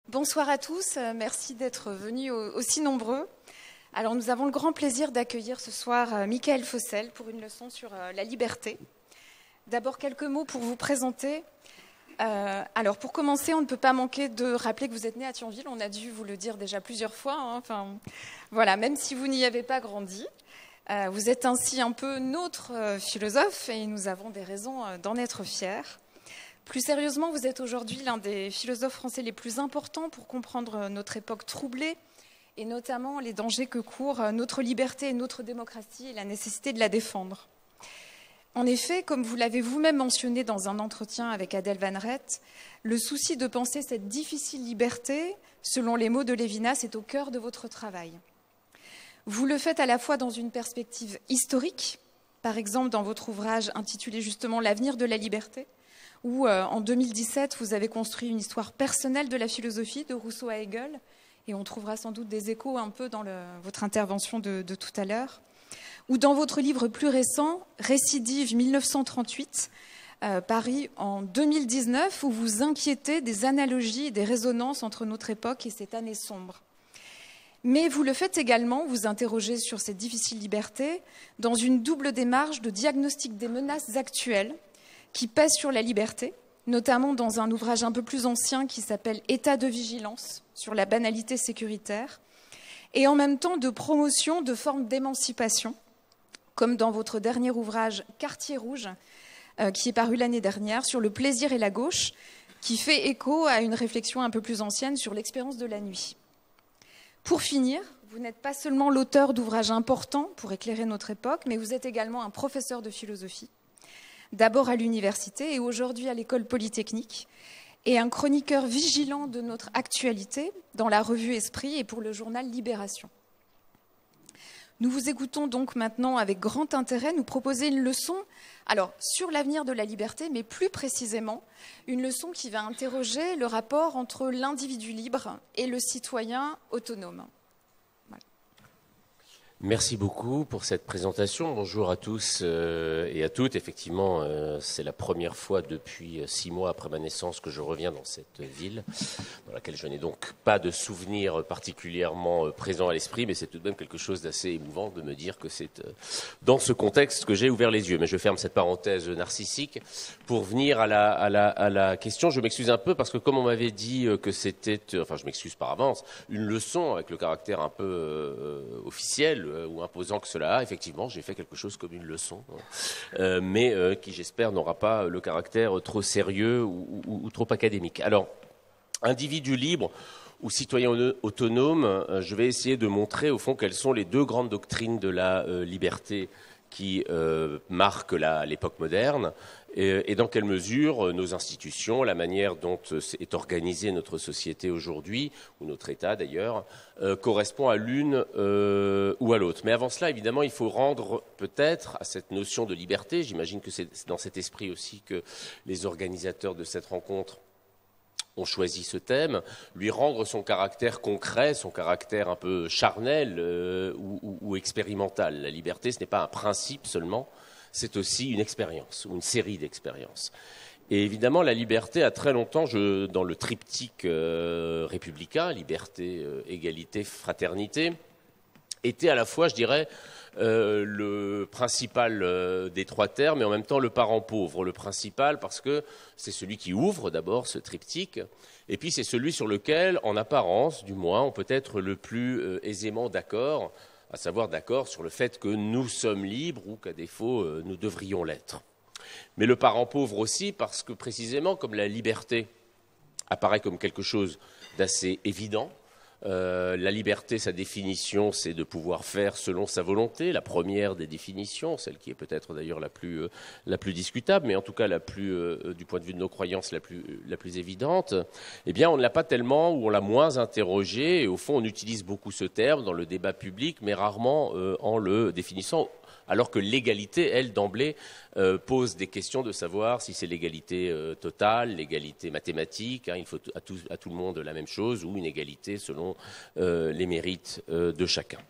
Bonsoir à tous, merci d'être venus aussi nombreux. Alors nous avons le grand plaisir d'accueillir ce soir Michael Fossel pour une leçon sur la liberté. D'abord quelques mots pour vous présenter. Alors pour commencer, on ne peut pas manquer de rappeler que vous êtes né à Thionville, on a dû vous le dire déjà plusieurs fois, hein. Enfin, voilà, même si vous n'y avez pas grandi. Vous êtes ainsi un peu notre philosophe et nous avons des raisons d'en être fiers. Plus sérieusement, vous êtes aujourd'hui l'un des philosophes français les plus importants pour comprendre notre époque troublée et notamment les dangers que courent notre liberté et notre démocratie et la nécessité de la défendre. En effet, comme vous l'avez vous-même mentionné dans un entretien avec Adèle Van Rett, le souci de penser cette difficile liberté, selon les mots de Lévinas, est au cœur de votre travail. Vous le faites à la fois dans une perspective historique, par exemple dans votre ouvrage intitulé justement « L'avenir de la liberté », où en 2017, vous avez construit une histoire personnelle de la philosophie, de Rousseau à Hegel, et on trouvera sans doute des échos un peu dans votre intervention de tout à l'heure, ou dans votre livre plus récent, Récidive 1938, paru en 2019, où vous inquiétez des analogies et des résonances entre notre époque et cette année sombre. Mais vous le faites également, vous interrogez sur cette difficile liberté, dans une double démarche de diagnostic des menaces actuelles, qui pèse sur la liberté, notamment dans un ouvrage un peu plus ancien qui s'appelle « État de vigilance » sur la banalité sécuritaire, et en même temps de promotion de formes d'émancipation, comme dans votre dernier ouvrage « Quartier rouge », qui est paru l'année dernière, sur le plaisir et la gauche, qui fait écho à une réflexion un peu plus ancienne sur l'expérience de la nuit. Pour finir, vous n'êtes pas seulement l'auteur d'ouvrages importants pour éclairer notre époque, mais vous êtes également un professeur de philosophie, d'abord à l'université et aujourd'hui à l'école polytechnique, et un chroniqueur vigilant de notre actualité dans la revue Esprit et pour le journal Libération. Nous vous écoutons donc maintenant avec grand intérêt nous proposer une leçon sur l'avenir de la liberté, mais plus précisément une leçon qui va interroger le rapport entre l'individu libre et le citoyen autonome. Merci beaucoup pour cette présentation. Bonjour à tous et à toutes. Effectivement, c'est la première fois depuis 6 mois après ma naissance que je reviens dans cette ville, dans laquelle je n'ai donc pas de souvenirs particulièrement présents à l'esprit, mais c'est tout de même quelque chose d'assez émouvant de me dire que c'est dans ce contexte que j'ai ouvert les yeux. Mais je ferme cette parenthèse narcissique pour venir à la question. Je m'excuse un peu parce que comme on m'avait dit que c'était, enfin je m'excuse par avance, une leçon avec le caractère un peu officiel, ou imposant que cela a, effectivement, j'ai fait quelque chose comme une leçon, mais qui, j'espère, n'aura pas le caractère trop sérieux ou trop académique. Alors, individu libre ou citoyen autonome, je vais essayer de montrer, au fond, quelles sont les deux grandes doctrines de la liberté qui marquent l'époque moderne, et dans quelle mesure nos institutions, la manière dont est organisée notre société aujourd'hui, ou notre État d'ailleurs, correspond à l'une ou à l'autre. Mais avant cela, évidemment, il faut rendre peut-être à cette notion de liberté, j'imagine que c'est dans cet esprit aussi que les organisateurs de cette rencontre ont choisi ce thème, lui rendre son caractère concret, son caractère un peu charnel ou expérimental. La liberté, ce n'est pas un principe seulement, c'est aussi une expérience, ou une série d'expériences. Et évidemment, la liberté, a très longtemps, dans le triptyque républicain, liberté, égalité, fraternité, était à la fois, je dirais, le principal des trois termes, mais en même temps le parent pauvre. Le principal parce que c'est celui qui ouvre d'abord ce triptyque, et puis c'est celui sur lequel, en apparence, du moins, on peut être le plus aisément d'accord, à savoir d'accord sur le fait que nous sommes libres ou qu'à défaut, nous devrions l'être. Mais le parent pauvre aussi parce que précisément, comme la liberté apparaît comme quelque chose d'assez évident, la liberté, sa définition, c'est de pouvoir faire selon sa volonté. La première des définitions, celle qui est peut-être d'ailleurs la plus discutable, mais en tout cas du point de vue de nos croyances, la plus évidente, eh bien, on ne l'a pas tellement ou on l'a moins interrogée. Et au fond, on utilise beaucoup ce terme dans le débat public, mais rarement en le définissant. Alors que l'égalité, elle, d'emblée, pose des questions de savoir si c'est l'égalité totale, l'égalité mathématique, il faut à tout le monde la même chose, ou une égalité selon les mérites de chacun.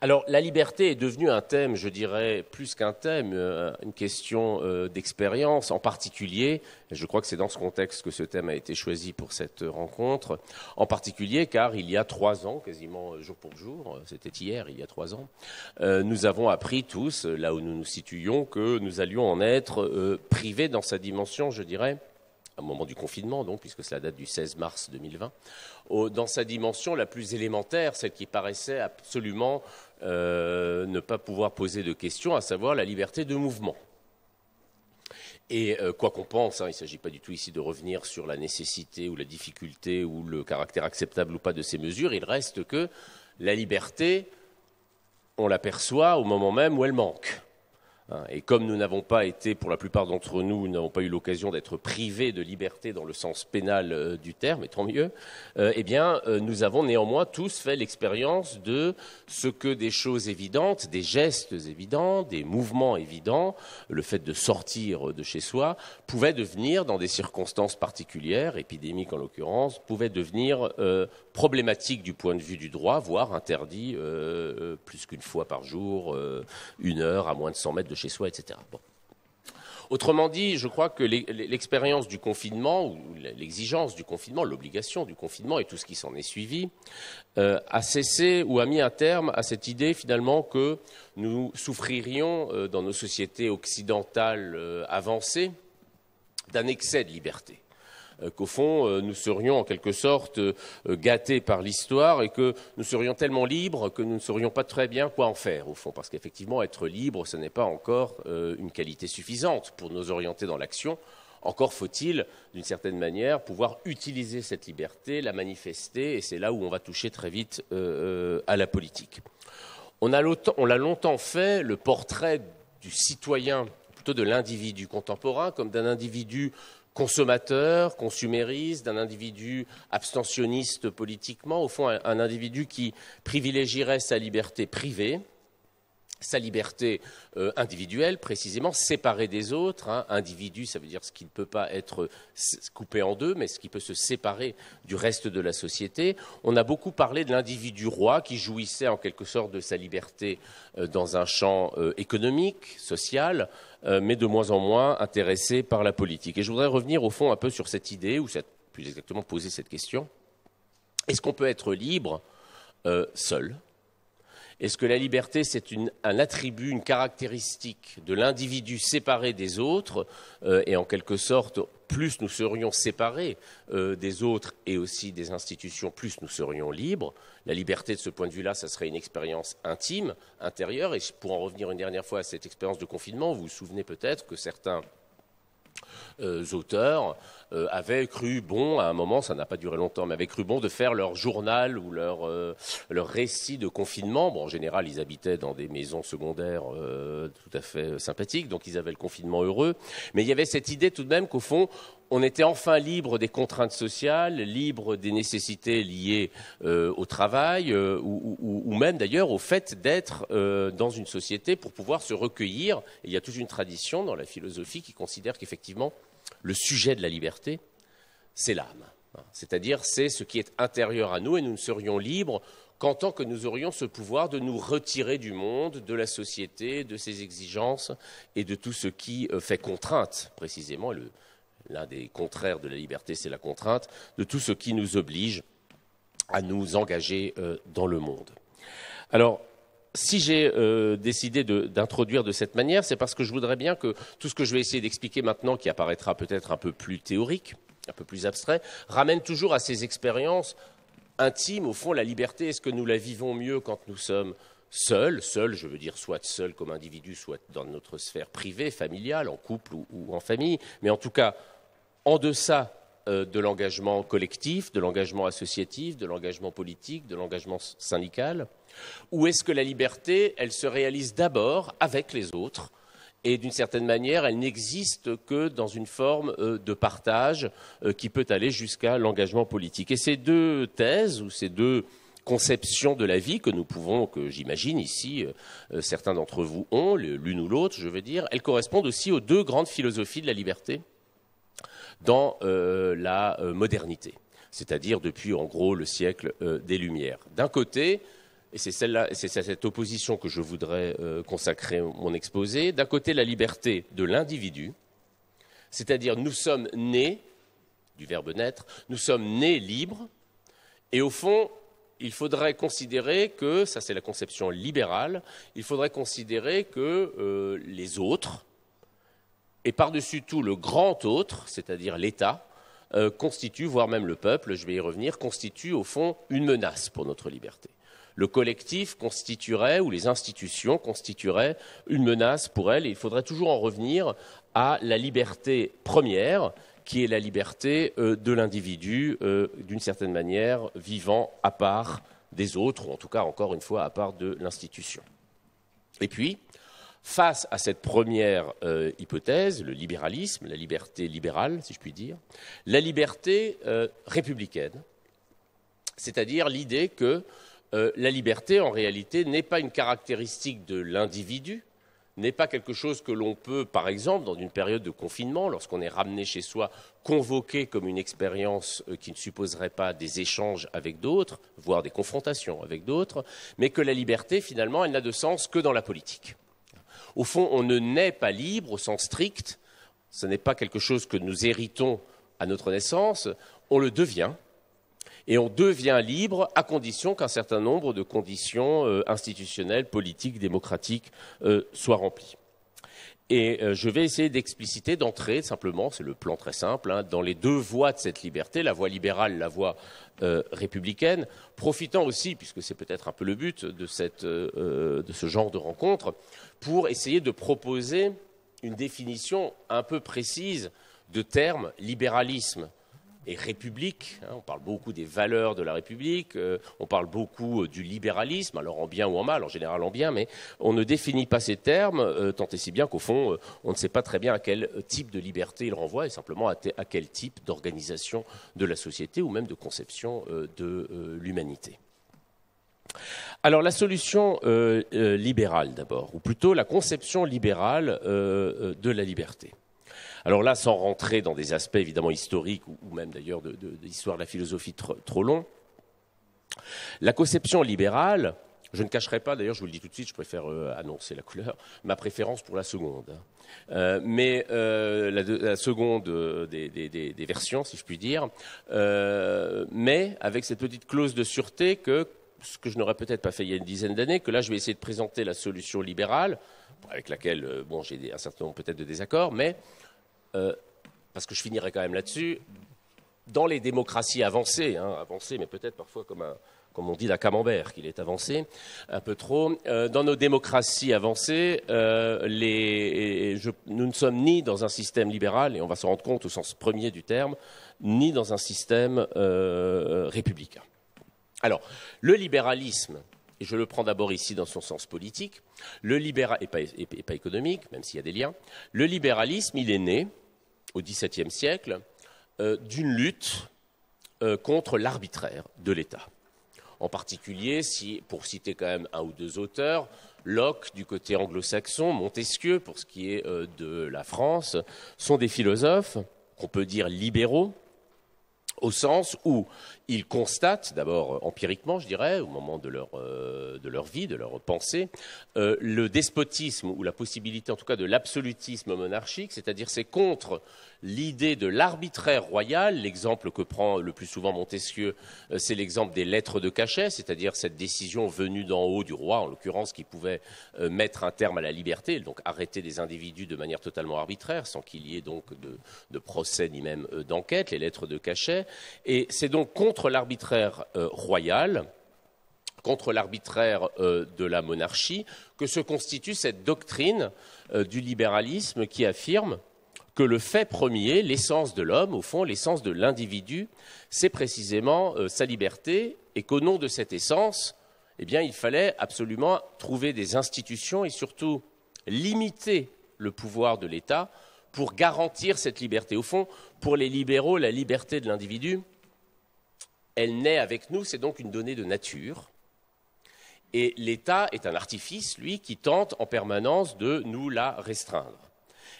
Alors, la liberté est devenue un thème, je dirais, plus qu'un thème, une question d'expérience, en particulier, et je crois que c'est dans ce contexte que ce thème a été choisi pour cette rencontre, en particulier car il y a 3 ans, quasiment jour pour jour, c'était hier, il y a 3 ans, nous avons appris tous, là où nous nous situions, que nous allions en être privés dans sa dimension, je dirais, au moment du confinement, donc, puisque cela date du 16 mars 2020, dans sa dimension la plus élémentaire, celle qui paraissait absolument ne pas pouvoir poser de questions, à savoir la liberté de mouvement. Et quoi qu'on pense, il ne s'agit pas du tout ici de revenir sur la nécessité ou la difficulté ou le caractère acceptable ou pas de ces mesures, il reste que la liberté, on l'aperçoit au moment même où elle manque. Et comme nous n'avons pas été, pour la plupart d'entre nous, nous n'avons pas eu l'occasion d'être privés de liberté dans le sens pénal du terme, et tant mieux, eh bien, nous avons néanmoins tous fait l'expérience de ce que des choses évidentes, des gestes évidents, des mouvements évidents, le fait de sortir de chez soi, pouvaient devenir, dans des circonstances particulières, épidémiques en l'occurrence, pouvaient devenir problématiques du point de vue du droit, voire interdits plus qu'une fois par jour, 1 heure, à moins de 100 mètres de chez soi, etc. Bon. Autrement dit, je crois que l'expérience du confinement, ou l'exigence du confinement, l'obligation du confinement et tout ce qui s'en est suivi, a cessé ou a mis un terme à cette idée finalement que nous souffririons dans nos sociétés occidentales avancées d'un excès de liberté. Qu'au fond, nous serions en quelque sorte gâtés par l'histoire et que nous serions tellement libres que nous ne saurions pas très bien quoi en faire, au fond. Parce qu'effectivement, être libre, ce n'est pas encore une qualité suffisante pour nous orienter dans l'action. Encore faut-il, d'une certaine manière, pouvoir utiliser cette liberté, la manifester, et c'est là où on va toucher très vite à la politique. On a longtemps fait le portrait du citoyen, plutôt de l'individu contemporain, comme d'un individu consommateur, consumériste, d'un individu abstentionniste politiquement, au fond un individu qui privilégierait sa liberté privée, sa liberté individuelle précisément, séparée des autres. Individu, ça veut dire ce qui ne peut pas être coupé en deux, mais ce qui peut se séparer du reste de la société. On a beaucoup parlé de l'individu roi qui jouissait en quelque sorte de sa liberté dans un champ économique, social, mais de moins en moins intéressé par la politique. Et je voudrais revenir au fond un peu sur cette idée, ou plus exactement poser cette question. Est-ce qu'on peut être libre seul ? Est-ce que la liberté, c'est un attribut, une caractéristique de l'individu séparé des autres, et en quelque sorte, plus nous serions séparés des autres et aussi des institutions, plus nous serions libres. La liberté, de ce point de vue-là, ça serait une expérience intime, intérieure. Et pour en revenir une dernière fois à cette expérience de confinement, vous vous souvenez peut-être que certains auteurs avaient cru bon, à un moment, ça n'a pas duré longtemps, mais avaient cru bon de faire leur journal ou leur récit de confinement. Bon, en général, ils habitaient dans des maisons secondaires tout à fait sympathiques, donc ils avaient le confinement heureux. Mais il y avait cette idée tout de même qu'au fond, on était enfin libre des contraintes sociales, libre des nécessités liées au travail, ou même d'ailleurs au fait d'être dans une société pour pouvoir se recueillir. Et il y a toute une tradition dans la philosophie qui considère qu'effectivement, le sujet de la liberté, c'est l'âme. C'est-à-dire, c'est ce qui est intérieur à nous, et nous ne serions libres qu'en tant que nous aurions ce pouvoir de nous retirer du monde, de la société, de ses exigences et de tout ce qui fait contrainte, précisément. L'un des contraires de la liberté, c'est la contrainte, de tout ce qui nous oblige à nous engager dans le monde. Alors, si j'ai décidé d'introduire de cette manière, c'est parce que je voudrais bien que tout ce que je vais essayer d'expliquer maintenant, qui apparaîtra peut-être un peu plus théorique, un peu plus abstrait, ramène toujours à ces expériences intimes. Au fond, la liberté, est-ce que nous la vivons mieux quand nous sommes seuls, je veux dire soit seul comme individu, soit dans notre sphère privée, familiale, en couple ou en famille, mais en tout cas en deçà de l'engagement collectif, de l'engagement associatif, de l'engagement politique, de l'engagement syndical? Ou est-ce que la liberté, elle se réalise d'abord avec les autres, et d'une certaine manière, elle n'existe que dans une forme de partage qui peut aller jusqu'à l'engagement politique? Et ces deux thèses, ou ces deux conceptions de la vie que nous pouvons, que j'imagine ici, certains d'entre vous ont, l'une ou l'autre, je veux dire, elles correspondent aussi aux deux grandes philosophies de la liberté dans la modernité, c'est-à-dire depuis en gros le siècle des Lumières. D'un côté, et c'est celle-là, c'est à cette opposition que je voudrais consacrer mon exposé. D'un côté, la liberté de l'individu, c'est-à-dire nous sommes nés, du verbe naître, nous sommes nés libres, et au fond, il faudrait considérer que, ça c'est la conception libérale, il faudrait considérer que les autres, et par-dessus tout le grand autre, c'est-à-dire l'État, constitue, voire même le peuple, je vais y revenir, constitue au fond une menace pour notre liberté. Le collectif constituerait, ou les institutions constitueraient une menace pour elle, et il faudrait toujours en revenir à la liberté première, qui est la liberté de l'individu, d'une certaine manière, vivant à part des autres, ou en tout cas, encore une fois, à part de l'institution. Et puis, face à cette première hypothèse, le libéralisme, la liberté libérale, si je puis dire, la liberté républicaine, c'est-à-dire l'idée que la liberté, en réalité, n'est pas une caractéristique de l'individu, n'est pas quelque chose que l'on peut, par exemple, dans une période de confinement, lorsqu'on est ramené chez soi, convoquer comme une expérience qui ne supposerait pas des échanges avec d'autres, voire des confrontations avec d'autres, mais que la liberté, finalement, elle n'a de sens que dans la politique. Au fond, on ne naît pas libre au sens strict, ce n'est pas quelque chose que nous héritons à notre naissance, on le devient. Et on devient libre à condition qu'un certain nombre de conditions institutionnelles, politiques, démocratiques soient remplies. Et je vais essayer d'expliciter, d'entrer simplement, c'est le plan très simple, dans les deux voies de cette liberté, la voie libérale, la voie républicaine, profitant aussi, puisque c'est peut-être un peu le but de ce genre de rencontre, pour essayer de proposer une définition un peu précise de termes libéralisme et république. On parle beaucoup des valeurs de la République, on parle beaucoup du libéralisme, alors en bien ou en mal, en général en bien, mais on ne définit pas ces termes, tant et si bien qu'au fond, on ne sait pas très bien à quel type de liberté il renvoie, et simplement à quel type d'organisation de la société ou même de conception de l'humanité. Alors la solution libérale d'abord, ou plutôt la conception libérale de la liberté. Alors là, sans rentrer dans des aspects évidemment historiques ou même d'ailleurs de l'histoire de la philosophie trop long, la conception libérale, je ne cacherai pas, d'ailleurs je vous le dis tout de suite, je préfère annoncer la couleur, ma préférence pour la seconde. Mais la seconde des versions, si je puis dire, mais avec cette petite clause de sûreté que, ce que je n'aurais peut-être pas fait il y a une dizaine d'années, que là je vais essayer de présenter la solution libérale, avec laquelle bon, j'ai un certain nombre peut-être de désaccords, mais parce que je finirai quand même là-dessus, dans les démocraties avancées, avancées mais peut-être parfois comme on dit la camembert, qu'il est avancé, un peu trop, dans nos démocraties avancées, nous ne sommes ni dans un système libéral, et on va se rendre compte au sens premier du terme, ni dans un système républicain. Alors, le libéralisme, et je le prends d'abord ici dans son sens politique, et pas économique, même s'il y a des liens, le libéralisme, il est né au XVIIe siècle d'une lutte contre l'arbitraire de l'État. En particulier, pour citer quand même un ou deux auteurs, Locke du côté anglo-saxon, Montesquieu pour ce qui est de la France, sont des philosophes qu'on peut dire libéraux, au sens où ils constatent, d'abord empiriquement, je dirais, au moment de leur vie, de leur pensée, le despotisme ou la possibilité, en tout cas, de l'absolutisme monarchique, c'est-à-dire c'est contre l'idée de l'arbitraire royal. L'exemple que prend le plus souvent Montesquieu, c'est l'exemple des lettres de cachet, c'est-à-dire cette décision venue d'en haut du roi, en l'occurrence, qui pouvait mettre un terme à la liberté, donc arrêter des individus de manière totalement arbitraire, sans qu'il y ait donc de procès ni même d'enquête, les lettres de cachet. Et c'est donc contre l'arbitraire royal, contre l'arbitraire de la monarchie, que se constitue cette doctrine du libéralisme qui affirme que le fait premier, l'essence de l'homme, au fond, l'essence de l'individu, c'est précisément sa liberté, et qu'au nom de cette essence, eh bien, il fallait absolument trouver des institutions et surtout limiter le pouvoir de l'État pour garantir cette liberté. Au fond, pour les libéraux, la liberté de l'individu, elle naît avec nous, c'est donc une donnée de nature. Et l'État est un artifice, lui, qui tente en permanence de nous la restreindre.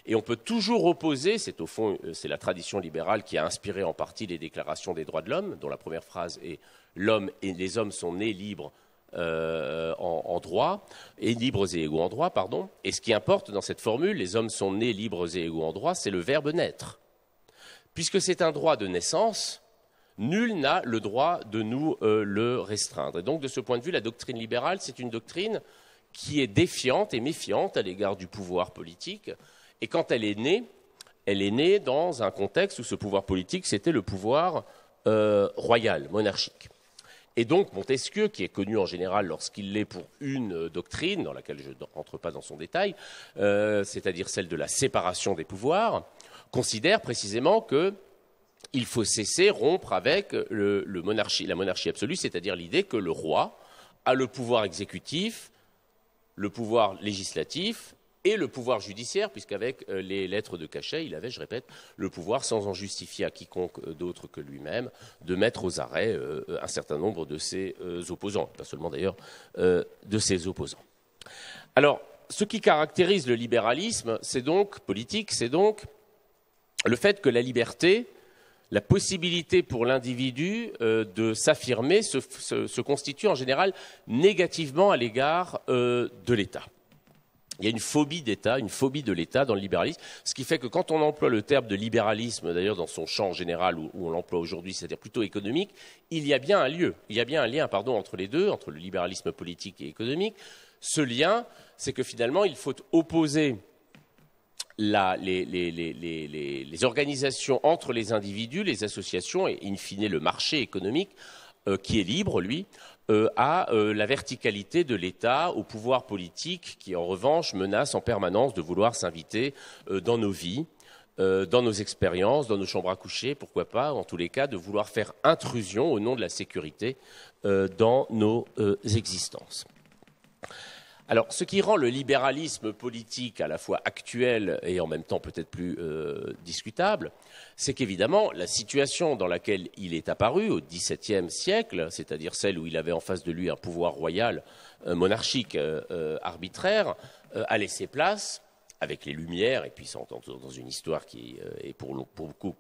Et on peut toujours opposer, c'est au fond, c'est la tradition libérale qui a inspiré en partie les déclarations des droits de l'homme, dont la première phrase est « l'homme et les hommes sont nés libres en droit, et libres et égaux en droit, pardon. Et ce qui importe dans cette formule, les hommes sont nés libres et égaux en droit, c'est le verbe naître. Puisque c'est un droit de naissance, nul n'a le droit de nous le restreindre. Et donc, de ce point de vue, la doctrine libérale, c'est une doctrine qui est défiante et méfiante à l'égard du pouvoir politique. Et quand elle est née dans un contexte où ce pouvoir politique, c'était le pouvoir royal, monarchique. Et donc, Montesquieu, qui est connu en général lorsqu'il l'est pour une doctrine, dans laquelle je ne rentre pas dans son détail, c'est-à-dire celle de la séparation des pouvoirs, considère précisément qu'il faut rompre avec la monarchie absolue, c'est-à-dire l'idée que le roi a le pouvoir exécutif, le pouvoir législatif et le pouvoir judiciaire, puisqu'avec les lettres de cachet, il avait, je répète, le pouvoir, sans en justifier à quiconque d'autre que lui-même, de mettre aux arrêts un certain nombre de ses opposants, pas seulement d'ailleurs de ses opposants. Alors, ce qui caractérise le libéralisme, politique, c'est donc le fait que la liberté, la possibilité pour l'individu de s'affirmer se constitue en général négativement à l'égard de l'État. Il y a une phobie d'État, une phobie de l'État dans le libéralisme, ce qui fait que quand on emploie le terme de libéralisme, d'ailleurs dans son champ général où on l'emploie aujourd'hui, c'est-à-dire plutôt économique, il y a bien un lien entre les deux, entre le libéralisme politique et économique. Ce lien, c'est que finalement, il faut opposer les organisations entre les individus, les associations et in fine le marché économique qui est libre, lui, à la verticalité de l'État, au pouvoir politique qui, en revanche, menace en permanence de vouloir s'inviter dans nos vies, dans nos expériences, dans nos chambres à coucher, pourquoi pas, en tous les cas, de vouloir faire intrusion au nom de la sécurité dans nos existences. Alors, ce qui rend le libéralisme politique à la fois actuel et en même temps peut-être plus discutable, c'est qu'évidemment, la situation dans laquelle il est apparu au XVIIe siècle, c'est-à-dire celle où il avait en face de lui un pouvoir royal, monarchique, arbitraire, a laissé place, avec les Lumières, et puis dans une histoire qui est pour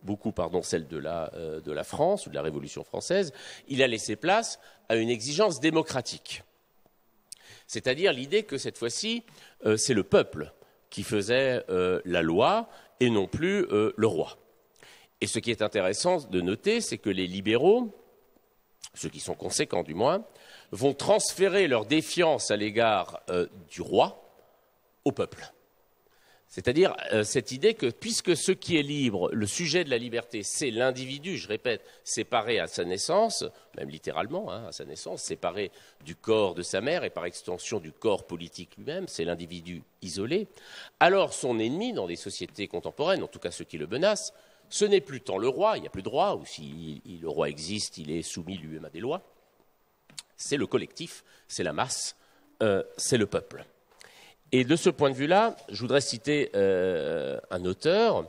beaucoup celle de la France ou de la Révolution française, il a laissé place à une exigence démocratique. C'est-à-dire l'idée que cette fois-ci, c'est le peuple qui faisait la loi et non plus le roi. Et ce qui est intéressant de noter, c'est que les libéraux, ceux qui sont conséquents du moins, vont transférer leur défiance à l'égard du roi au peuple. C'est-à-dire cette idée que puisque ce qui est libre, le sujet de la liberté, c'est l'individu, je répète, séparé à sa naissance, même littéralement, à sa naissance, séparé du corps de sa mère et par extension du corps politique lui-même, c'est l'individu isolé, alors son ennemi dans des sociétés contemporaines, en tout cas ceux qui le menacent, ce n'est plus tant le roi, il n'y a plus de roi, ou si le roi existe, il est soumis lui-même à des lois, c'est le collectif, c'est la masse, c'est le peuple. Et de ce point de vue-là, je voudrais citer un auteur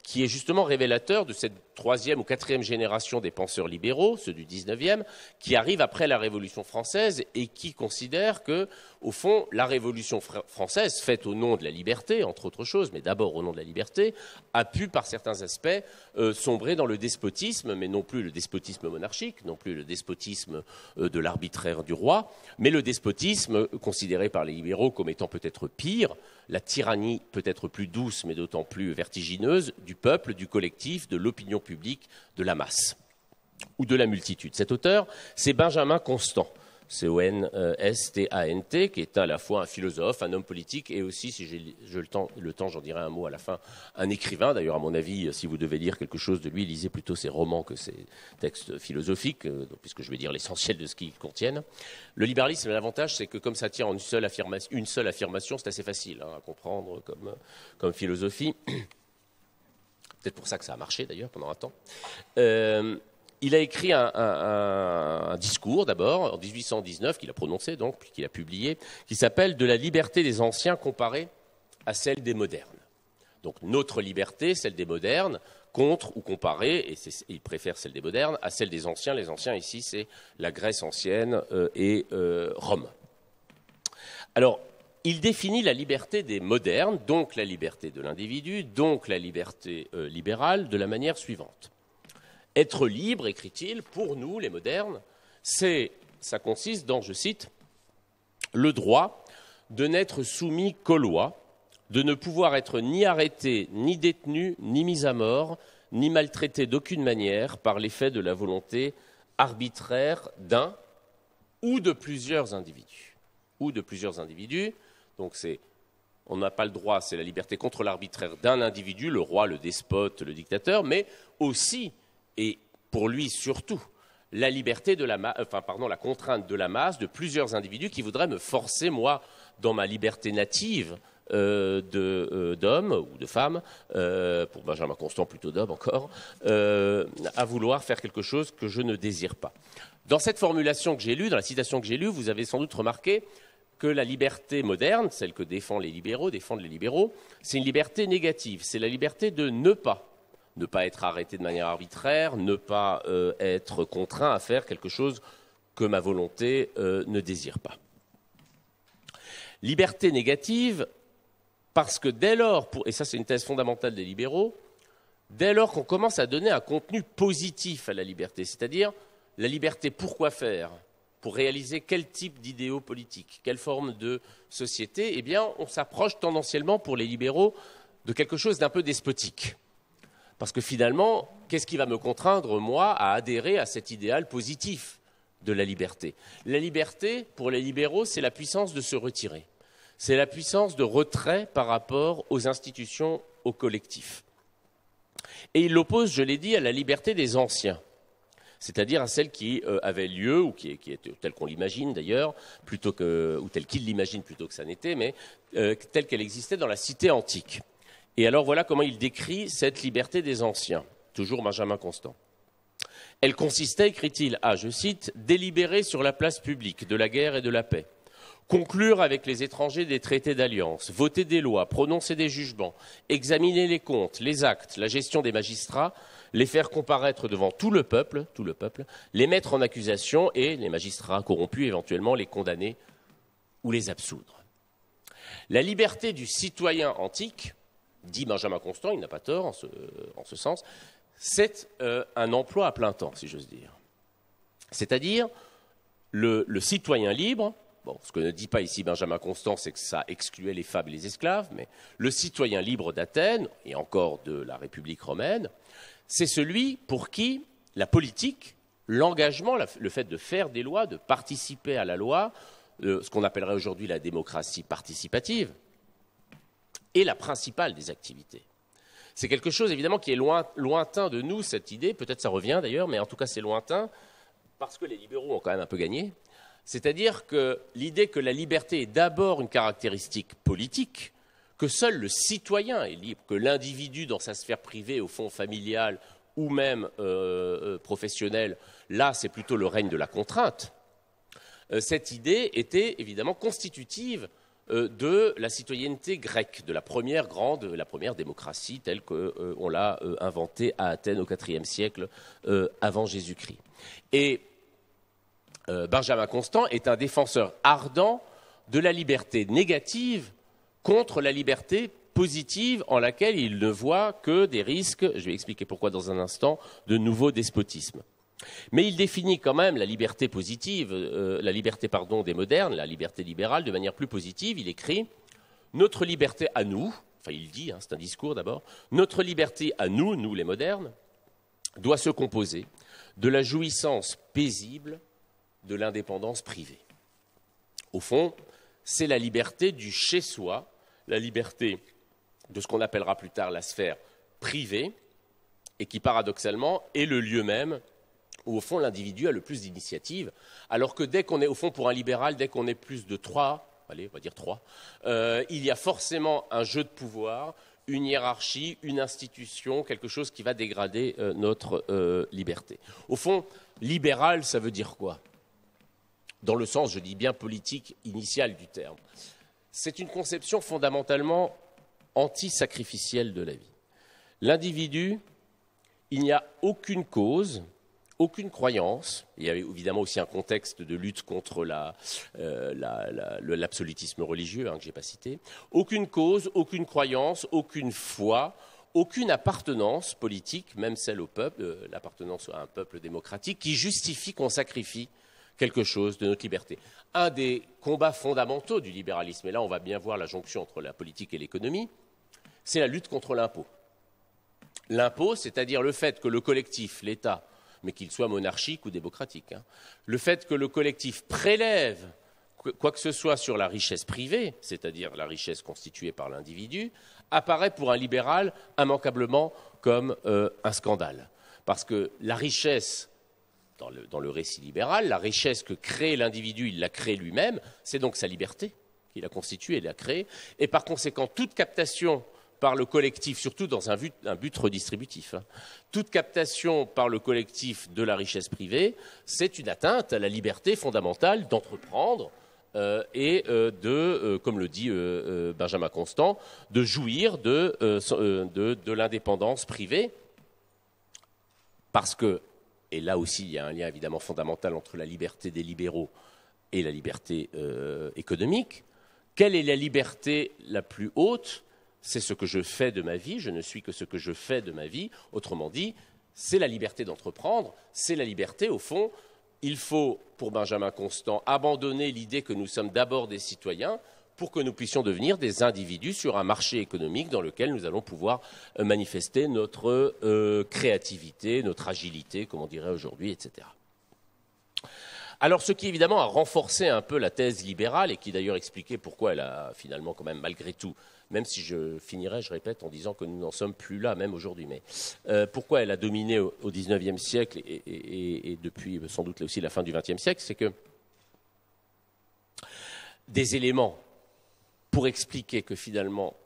qui est justement révélateur de cette troisième ou quatrième génération des penseurs libéraux, ceux du 19e, qui arrivent après la Révolution française et qui considèrent que, au fond, la Révolution française, faite au nom de la liberté, entre autres choses, mais d'abord au nom de la liberté, a pu, par certains aspects, sombrer dans le despotisme, mais non plus le despotisme monarchique, non plus le despotisme de l'arbitraire du roi, mais le despotisme considéré par les libéraux comme étant peut-être pire, la tyrannie peut-être plus douce, mais d'autant plus vertigineuse, du peuple, du collectif, de l'opinion publique, de la masse ou de la multitude. Cet auteur, c'est Benjamin Constant, C-O-N-S-T-A-N-T, qui est à la fois un philosophe, un homme politique et aussi, si j'ai le temps, j'en dirai un mot à la fin, un écrivain. D'ailleurs, à mon avis, si vous devez lire quelque chose de lui, lisez plutôt ses romans que ses textes philosophiques, puisque je vais dire l'essentiel de ce qu'ils contiennent. Le libéralisme, l'avantage, c'est que comme ça tient en une seule affirmation, c'est assez facile à comprendre comme philosophie. Peut-être pour ça que ça a marché, d'ailleurs, pendant un temps. Il a écrit un discours, d'abord, en 1819, qu'il a prononcé, donc, puis qu'il a publié, qui s'appelle « De la liberté des anciens comparée à celle des modernes ». Donc, notre liberté, celle des modernes, contre ou comparée, et il préfère celle des modernes, à celle des anciens. Les anciens, ici, c'est la Grèce ancienne et Rome. Alors, il définit la liberté des modernes, donc la liberté de l'individu, donc la liberté libérale, de la manière suivante. Être libre, écrit-il, pour nous, les modernes, ça consiste dans, je cite, le droit de n'être soumis qu'aux lois, de ne pouvoir être ni arrêté, ni détenu, ni mis à mort, ni maltraité d'aucune manière par l'effet de la volonté arbitraire d'un ou de plusieurs individus. Ou de plusieurs individus, donc on n'a pas le droit, c'est la liberté contre l'arbitraire d'un individu, le roi, le despote, le dictateur, mais aussi, et pour lui surtout, la liberté de la contrainte de la masse de plusieurs individus qui voudraient me forcer, moi, dans ma liberté native d'homme ou de femme, pour Benjamin Constant plutôt d'homme encore, à vouloir faire quelque chose que je ne désire pas. Dans cette formulation que j'ai lue, dans la citation que j'ai lue, vous avez sans doute remarqué que la liberté moderne, celle que défendent les libéraux, c'est une liberté négative, c'est la liberté de ne pas être arrêté de manière arbitraire, ne pas être contraint à faire quelque chose que ma volonté ne désire pas. Liberté négative, parce que dès lors, et ça c'est une thèse fondamentale des libéraux, dès lors qu'on commence à donner un contenu positif à la liberté, c'est-à-dire la liberté pour quoi faire ? Pour réaliser quel type d'idéaux politiques, quelle forme de société, eh bien, on s'approche tendanciellement pour les libéraux de quelque chose d'un peu despotique. Parce que finalement, qu'est-ce qui va me contraindre, moi, à adhérer à cet idéal positif de la liberté ? La liberté, pour les libéraux, c'est la puissance de se retirer. C'est la puissance de retrait par rapport aux institutions, au collectif. Et il l'oppose, je l'ai dit, à la liberté des anciens, c'est-à-dire à celle qui avait lieu, ou qui était telle qu'on l'imagine d'ailleurs, ou telle qu'il l'imagine plutôt que ça n'était, mais telle qu'elle existait dans la cité antique. Et alors voilà comment il décrit cette liberté des anciens, toujours Benjamin Constant. Elle consistait, écrit-il, à, je cite, « délibérer sur la place publique de la guerre et de la paix, conclure avec les étrangers des traités d'alliance, voter des lois, prononcer des jugements, examiner les comptes, les actes, la gestion des magistrats, les faire comparaître devant tout le peuple, les mettre en accusation et, les magistrats corrompus, éventuellement les condamner ou les absoudre. » La liberté du citoyen antique, dit Benjamin Constant, il n'a pas tort en ce sens, c'est un emploi à plein temps, si j'ose dire. C'est-à-dire le citoyen libre. Bon, ce que ne dit pas ici Benjamin Constant, c'est que ça excluait les femmes et les esclaves, mais le citoyen libre d'Athènes, et encore de la République romaine, c'est celui pour qui la politique, l'engagement, le fait de faire des lois, de participer à la loi, ce qu'on appellerait aujourd'hui la démocratie participative, est la principale des activités. C'est quelque chose, évidemment, qui est lointain de nous, cette idée, peut-être ça revient d'ailleurs, mais en tout cas c'est lointain, parce que les libéraux ont quand même un peu gagné. C'est-à-dire que l'idée que la liberté est d'abord une caractéristique politique, que seul le citoyen est libre, que l'individu dans sa sphère privée, au fond familiale ou même professionnelle, là c'est plutôt le règne de la contrainte, cette idée était évidemment constitutive de la citoyenneté grecque, de la première démocratie telle qu'on l'a inventée à Athènes au IVe siècle avant Jésus-Christ. Et Benjamin Constant est un défenseur ardent de la liberté négative contre la liberté positive en laquelle il ne voit que des risques, je vais expliquer pourquoi dans un instant, de nouveaux despotismes. Mais il définit quand même la liberté positive, des modernes, la liberté libérale de manière plus positive. Il écrit « Notre liberté à nous », enfin il dit, c'est un discours d'abord, « Notre liberté à nous, nous les modernes, doit se composer de la jouissance paisible de l'indépendance privée. » Au fond, c'est la liberté du chez-soi, la liberté de ce qu'on appellera plus tard la sphère privée, et qui paradoxalement est le lieu même où au fond l'individu a le plus d'initiative, alors que dès qu'on est, au fond pour un libéral, dès qu'on est plus de trois, allez, on va dire trois, il y a forcément un jeu de pouvoir, une hiérarchie, une institution, quelque chose qui va dégrader notre liberté. Au fond, libéral, ça veut dire quoi ? Dans le sens, je dis bien politique, initial du terme. C'est une conception fondamentalement anti-sacrificielle de la vie. L'individu, il n'y a aucune cause, aucune croyance, il y a évidemment aussi un contexte de lutte contre l'absolutisme religieux que je n'ai pas cité, aucune cause, aucune croyance, aucune foi, aucune appartenance politique, même celle au peuple, l'appartenance à un peuple démocratique, qui justifie qu'on sacrifie quelque chose de notre liberté. Un des combats fondamentaux du libéralisme, et là on va bien voir la jonction entre la politique et l'économie, c'est la lutte contre l'impôt. L'impôt, c'est-à-dire le fait que le collectif, l'État, mais qu'il soit monarchique ou démocratique, le fait que le collectif prélève quoi que ce soit sur la richesse privée, c'est-à-dire la richesse constituée par l'individu, apparaît pour un libéral immanquablement comme un scandale. Parce que la richesse, dans le récit libéral, la richesse que crée l'individu, il l'a créée lui-même, c'est donc sa liberté qu'il a constituée et l'a créée, et par conséquent, toute captation par le collectif, surtout dans un but redistributif, toute captation par le collectif de la richesse privée, c'est une atteinte à la liberté fondamentale d'entreprendre, et comme le dit Benjamin Constant, de jouir de l'indépendance privée, parce que, et là aussi il y a un lien évidemment fondamental entre la liberté des libéraux et la liberté économique. Quelle est la liberté la plus haute? C'est ce que je fais de ma vie, je ne suis que ce que je fais de ma vie. Autrement dit, c'est la liberté d'entreprendre, c'est la liberté, au fond. Il faut, pour Benjamin Constant, abandonner l'idée que nous sommes d'abord des citoyens pour que nous puissions devenir des individus sur un marché économique dans lequel nous allons pouvoir manifester notre créativité, notre agilité, comme on dirait aujourd'hui, etc. Alors, ce qui évidemment a renforcé un peu la thèse libérale et qui d'ailleurs expliquait pourquoi elle a finalement quand même malgré tout, même si je finirai, je répète, en disant que nous n'en sommes plus là, même aujourd'hui, mais pourquoi elle a dominé au XIXe siècle et depuis sans doute là aussi la fin du XXe siècle, c'est que des éléments pour expliquer que finalement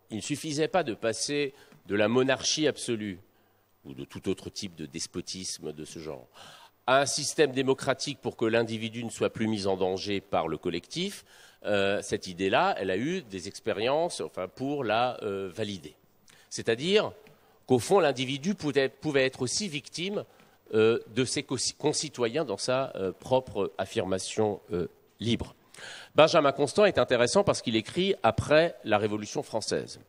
il ne suffisait pas de passer de la monarchie absolue ou de tout autre type de despotisme de ce genre à un système démocratique pour que l'individu ne soit plus mis en danger par le collectif. Cette idée-là, elle a eu des expériences pour la valider. C'est-à-dire qu'au fond, l'individu pouvait être aussi victime de ses concitoyens dans sa propre affirmation libre. Benjamin Constant est intéressant parce qu'il écrit après la Révolution française.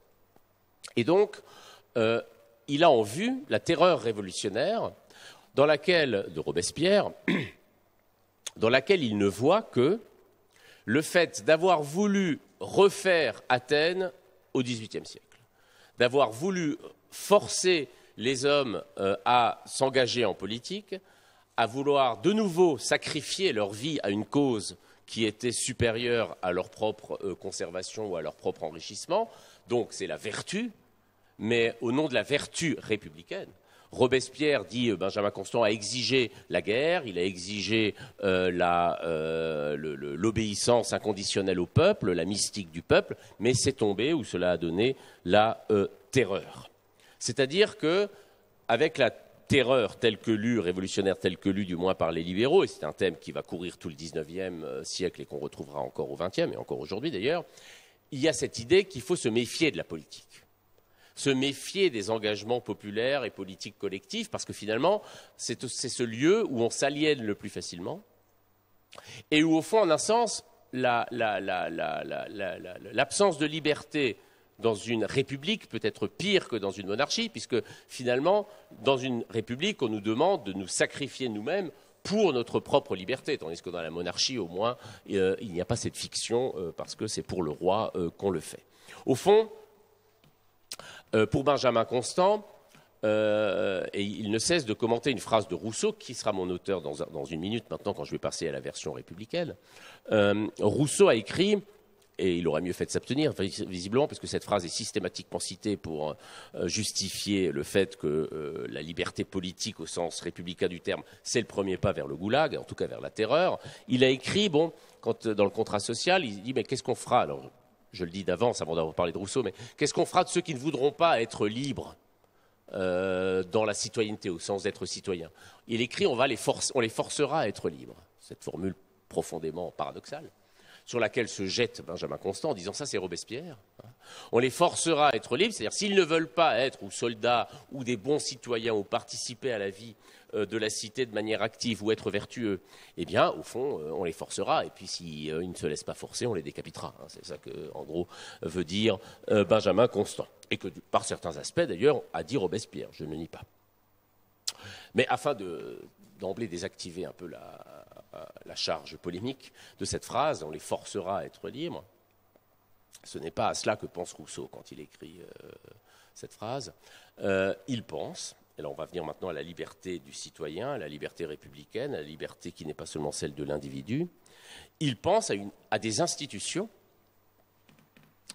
Et donc, il a en vue la terreur révolutionnaire de Robespierre, dans laquelle il ne voit que le fait d'avoir voulu refaire Athènes au XVIIIe siècle, d'avoir voulu forcer les hommes à s'engager en politique, à vouloir de nouveau sacrifier leur vie à une cause qui était supérieure à leur propre conservation ou à leur propre enrichissement. Donc c'est la vertu, mais au nom de la vertu républicaine. Robespierre, dit Benjamin Constant, a exigé la guerre, il a exigé l'obéissance inconditionnelle au peuple, la mystique du peuple, mais c'est tombé où cela a donné la terreur. C'est-à-dire qu'avec la terreur telle que lue, révolutionnaire telle que lue du moins par les libéraux, et c'est un thème qui va courir tout le XIXe siècle et qu'on retrouvera encore au XXe et encore aujourd'hui d'ailleurs, il y a cette idée qu'il faut se méfier de la politique. Se méfier des engagements populaires et politiques collectifs, parce que finalement, c'est ce lieu où on s'aliène le plus facilement, et où, au fond, en un sens, l'absence de liberté dans une république peut être pire que dans une monarchie, puisque finalement, dans une république, on nous demande de nous sacrifier nous-mêmes pour notre propre liberté, tandis que dans la monarchie, au moins, il n'y a pas cette fiction, parce que c'est pour le roi qu'on le fait. Au fond, pour Benjamin Constant, et il ne cesse de commenter une phrase de Rousseau, qui sera mon auteur dans une minute maintenant, quand je vais passer à la version républicaine. Rousseau a écrit, et il aurait mieux fait de s'abstenir, visiblement, parce que cette phrase est systématiquement citée pour justifier le fait que la liberté politique, au sens républicain du terme, c'est le premier pas vers le goulag, en tout cas vers la terreur. Il a écrit, dans le contrat social, il dit, mais qu'est-ce qu'on fera alors, je le dis d'avance, avant d'avoir parlé de Rousseau, mais qu'est-ce qu'on fera de ceux qui ne voudront pas être libres dans la citoyenneté, au sens d'être citoyen? Il écrit, on les forcera à être libres. Cette formule profondément paradoxale, sur laquelle se jette Benjamin Constant en disant ça, c'est Robespierre. On les forcera à être libres, c'est-à-dire s'ils ne veulent pas être ou soldats ou des bons citoyens ou participer à la vie de la cité de manière active ou être vertueux, eh bien, au fond, on les forcera. Et puis, s'ils ne se laissent pas forcer, on les décapitera. C'est ça que, en gros, veut dire Benjamin Constant. Et que, par certains aspects, d'ailleurs, a dit Robespierre, je ne nie pas. Mais afin d'emblée désactiver un peu la charge polémique de cette phrase, on les forcera à être libres. Ce n'est pas à cela que pense Rousseau quand il écrit cette phrase. Il pense, et là on va venir maintenant à la liberté du citoyen, à la liberté républicaine, à la liberté qui n'est pas seulement celle de l'individu. Il pense à des institutions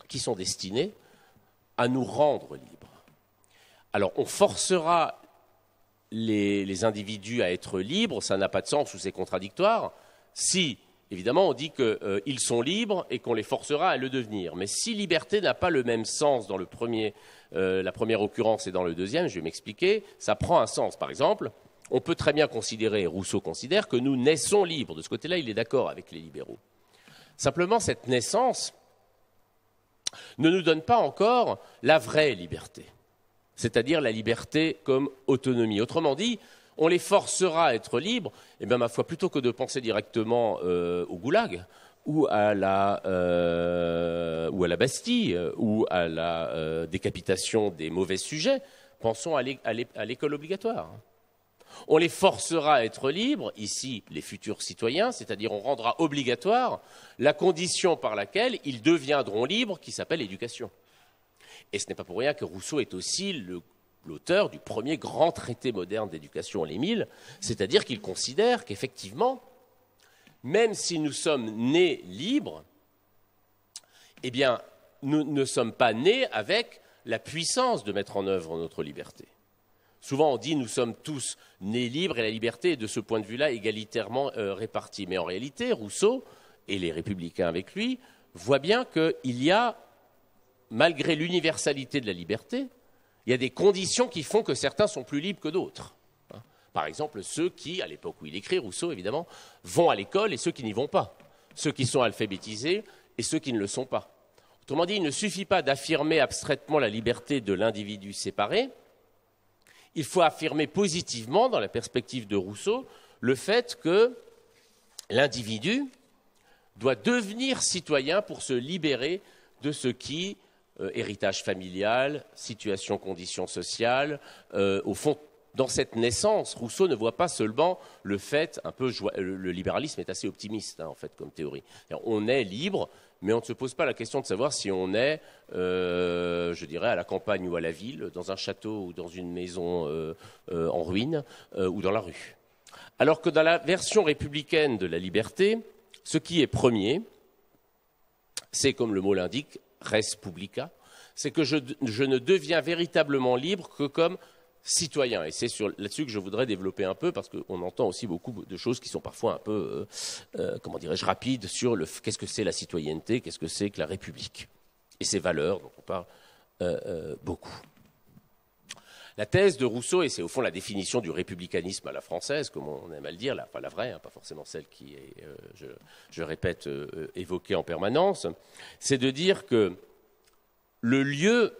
qui sont destinées à nous rendre libres. Alors on forcera les individus à être libres, ça n'a pas de sens ou c'est contradictoire, si évidemment on dit qu'ils sont libres et qu'on les forcera à le devenir. Mais si liberté n'a pas le même sens dans la première occurrence et dans le deuxième, je vais m'expliquer, ça prend un sens. Par exemple, on peut très bien considérer, Rousseau considère, que nous naissons libres. De ce côté-là, il est d'accord avec les libéraux. Simplement, cette naissance ne nous donne pas encore la vraie liberté, c'est-à-dire la liberté comme autonomie. Autrement dit, on les forcera à être libres, et bien ma foi, plutôt que de penser directement au goulag, ou à la Bastille, ou à la décapitation des mauvais sujets, pensons à l'école obligatoire. On les forcera à être libres, ici les futurs citoyens, c'est-à-dire on rendra obligatoire la condition par laquelle ils deviendront libres, qui s'appelle l'éducation. Et ce n'est pas pour rien que Rousseau est aussi l'auteur du premier grand traité moderne d'éducation, l'Émile, c'est-à-dire qu'il considère qu'effectivement, même si nous sommes nés libres, eh bien, nous ne sommes pas nés avec la puissance de mettre en œuvre notre liberté. Souvent, on dit nous sommes tous nés libres et la liberté est de ce point de vue-là égalitairement répartie. Mais en réalité, Rousseau, et les républicains avec lui, voient bien qu'il y a, malgré l'universalité de la liberté, il y a des conditions qui font que certains sont plus libres que d'autres. Par exemple, ceux qui, à l'époque où il écrit, Rousseau évidemment, vont à l'école et ceux qui n'y vont pas. Ceux qui sont alphabétisés et ceux qui ne le sont pas. Autrement dit, il ne suffit pas d'affirmer abstraitement la liberté de l'individu séparé. Il faut affirmer positivement, dans la perspective de Rousseau, le fait que l'individu doit devenir citoyen pour se libérer de ce qui, héritage familial, situation, conditions sociales, au fond, dans cette naissance, Rousseau ne voit pas seulement le fait, le libéralisme est assez optimiste, en fait, comme théorie. On est libre, mais on ne se pose pas la question de savoir si on est, je dirais, à la campagne ou à la ville, dans un château ou dans une maison en ruine, ou dans la rue. Alors que dans la version républicaine de la liberté, ce qui est premier, c'est, comme le mot l'indique, res publica, c'est que je ne deviens véritablement libre que comme citoyen. Et c'est là-dessus que je voudrais développer un peu, parce qu'on entend aussi beaucoup de choses qui sont parfois un peu, comment dirais-je, rapides sur qu'est-ce que c'est la citoyenneté, qu'est-ce que c'est que la République, et ses valeurs, dont on parle beaucoup. La thèse de Rousseau, et c'est au fond la définition du républicanisme à la française, comme on aime à le dire, pas la vraie, pas forcément celle qui est, je répète, évoquée en permanence, c'est de dire que le lieu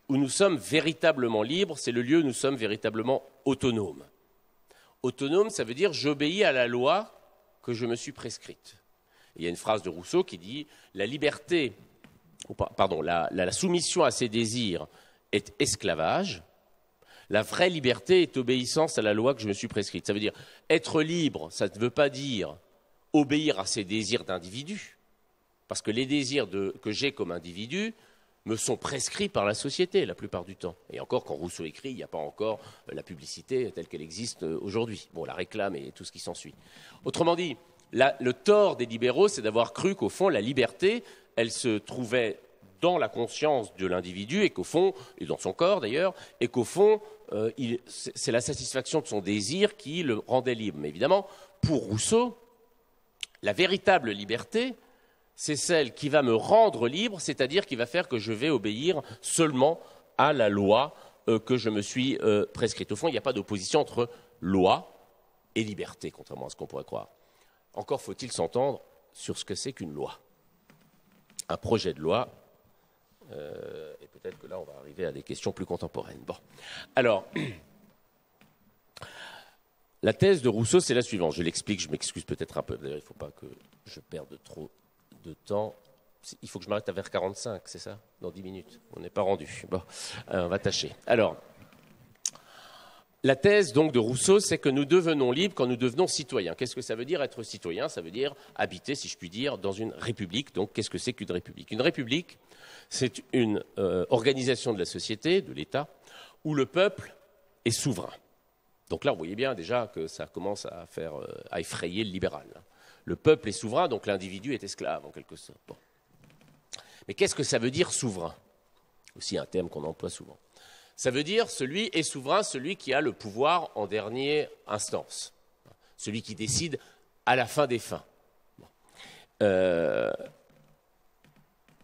où nous sommes véritablement libres, c'est le lieu où nous sommes véritablement autonomes. Autonome, ça veut dire j'obéis à la loi que je me suis prescrite. Il y a une phrase de Rousseau qui dit la soumission à ses désirs est esclavage. La vraie liberté est obéissance à la loi que je me suis prescrite. Ça veut dire être libre, ça ne veut pas dire obéir à ses désirs d'individu, parce que les désirs que j'ai comme individu me sont prescrits par la société la plupart du temps. Et encore, quand Rousseau écrit, il n'y a pas encore la publicité telle qu'elle existe aujourd'hui. Bon, la réclame et tout ce qui s'ensuit. Autrement dit, le tort des libéraux, c'est d'avoir cru qu'au fond, la liberté, elle se trouvait dans la conscience de l'individu, et qu'au fond, et dans son corps d'ailleurs, et qu'au fond, c'est la satisfaction de son désir qui le rendait libre. Mais évidemment, pour Rousseau, la véritable liberté, c'est celle qui va me rendre libre, c'est-à-dire qui va faire que je vais obéir seulement à la loi que je me suis prescrite. Au fond, il n'y a pas d'opposition entre loi et liberté, contrairement à ce qu'on pourrait croire. Encore faut-il s'entendre sur ce que c'est qu'une loi. Un projet de loi, et peut-être que là, on va arriver à des questions plus contemporaines. Bon, alors, la thèse de Rousseau, c'est la suivante. Je l'explique, je m'excuse peut-être un peu. D'ailleurs, il ne faut pas que je perde trop de temps. Il faut que je m'arrête à vers 45, c'est ça? Dans 10 minutes. On n'est pas rendu. Bon, on va tâcher. Alors, La thèse donc de Rousseau, c'est que nous devenons libres quand nous devenons citoyens. Qu'est-ce que ça veut dire être citoyen? Ça veut dire habiter, si je puis dire, dans une république. Donc qu'est-ce que c'est qu'une république? Une république, c'est une organisation de la société, de l'État, où le peuple est souverain. Donc là, vous voyez bien déjà que ça commence à effrayer le libéral. Le peuple est souverain, donc l'individu est esclave, en quelque sorte. Bon. Mais qu'est-ce que ça veut dire souverain? Aussi un terme qu'on emploie souvent. Ça veut dire celui est souverain, celui qui a le pouvoir en dernière instance, celui qui décide à la fin des fins.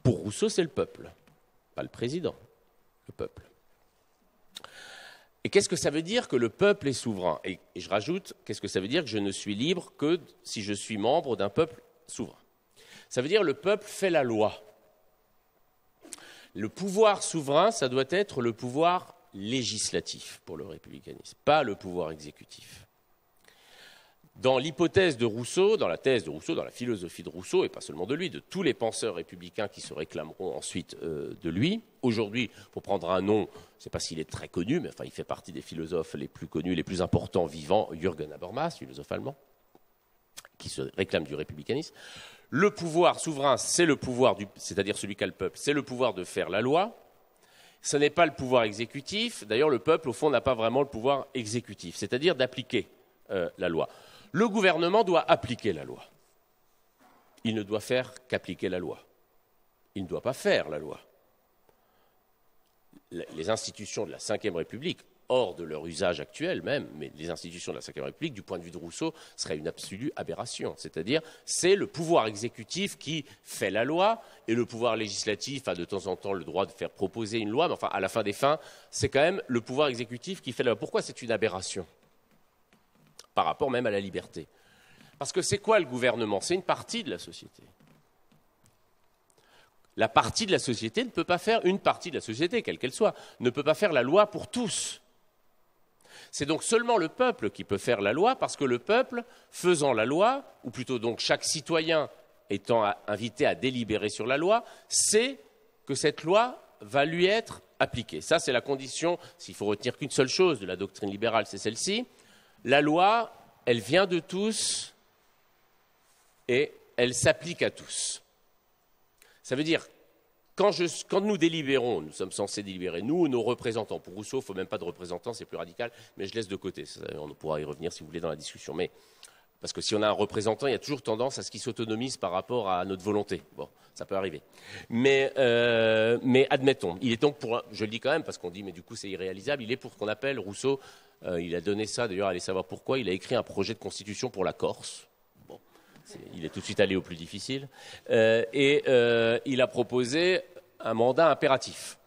Pour Rousseau, c'est le peuple, pas le président, le peuple. Et qu'est-ce que ça veut dire que le peuple est souverain? Et je rajoute, qu'est-ce que ça veut dire que je ne suis libre que si je suis membre d'un peuple souverain? Ça veut dire que le peuple fait la loi. Le pouvoir souverain, ça doit être le pouvoir législatif pour le républicanisme, pas le pouvoir exécutif. Dans l'hypothèse de Rousseau, dans la thèse de Rousseau, dans la philosophie de Rousseau, et pas seulement de lui, de tous les penseurs républicains qui se réclameront ensuite de lui, aujourd'hui, pour prendre un nom, je ne sais pas s'il est très connu, mais enfin, il fait partie des philosophes les plus connus, les plus importants vivants, Jürgen Habermas, philosophe allemand, qui se réclame du républicanisme. Le pouvoir souverain, c'est le pouvoir, c'est-à-dire celui qu'a le peuple, c'est le pouvoir de faire la loi. Ce n'est pas le pouvoir exécutif. D'ailleurs, le peuple, au fond, n'a pas vraiment le pouvoir exécutif, c'est-à-dire d'appliquer la loi. Le gouvernement doit appliquer la loi. Il ne doit faire qu'appliquer la loi. Il ne doit pas faire la loi. Les institutions de la Ve République, hors de leur usage actuel même, mais les institutions de la Ve République, du point de vue de Rousseau, seraient une absolue aberration. C'est-à-dire, c'est le pouvoir exécutif qui fait la loi, et le pouvoir législatif a de temps en temps le droit de faire proposer une loi, mais enfin, à la fin des fins, c'est quand même le pouvoir exécutif qui fait la loi. Pourquoi c'est une aberration? Par rapport même à la liberté. Parce que c'est quoi le gouvernement? C'est une partie de la société. La partie de la société ne peut pas faire, une partie de la société, quelle qu'elle soit, ne peut pas faire la loi pour tous. C'est donc seulement le peuple qui peut faire la loi, parce que le peuple, faisant la loi, ou plutôt donc chaque citoyen étant invité à délibérer sur la loi, sait que cette loi va lui être appliquée. Ça, c'est la condition, s'il faut retenir qu'une seule chose de la doctrine libérale, c'est celle-ci. La loi, elle vient de tous et elle s'applique à tous. Ça veut dire, quand nous délibérons, nous sommes censés délibérer, nous, nos représentants. Pour Rousseau, il ne faut même pas de représentants, c'est plus radical, mais je laisse de côté. On pourra y revenir si vous voulez dans la discussion. Mais, parce que si on a un représentant, il y a toujours tendance à ce qu'il s'autonomise par rapport à notre volonté. Bon, ça peut arriver. Mais admettons, il est donc pour, je le dis quand même, parce qu'on dit, mais du coup c'est irréalisable, il est pour ce qu'on appelle, Rousseau, il a donné ça, d'ailleurs, allez savoir pourquoi, il a écrit un projet de constitution pour la Corse. Il est tout de suite allé au plus difficile. Il a proposé un mandat impératif.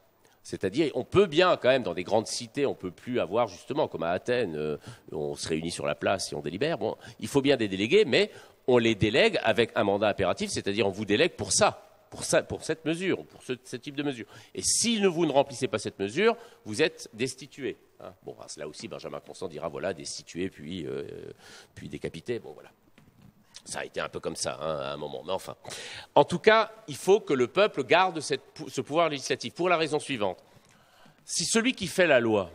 C'est-à-dire, on peut bien, quand même, dans des grandes cités, on ne peut plus avoir, justement, comme à Athènes, on se réunit sur la place et on délibère. Bon, il faut bien des délégués, mais on les délègue avec un mandat impératif, c'est-à-dire on vous délègue pour ça, pour cette mesure, pour ce type de mesure. Et si vous ne remplissez pas cette mesure, vous êtes destitué. Hein. Bon, là aussi, Benjamin Constant dira, voilà, destitué, puis décapité. Bon, voilà. Ça a été un peu comme ça hein, à un moment, mais enfin. En tout cas, il faut que le peuple garde ce pouvoir législatif pour la raison suivante. Si celui qui fait la loi,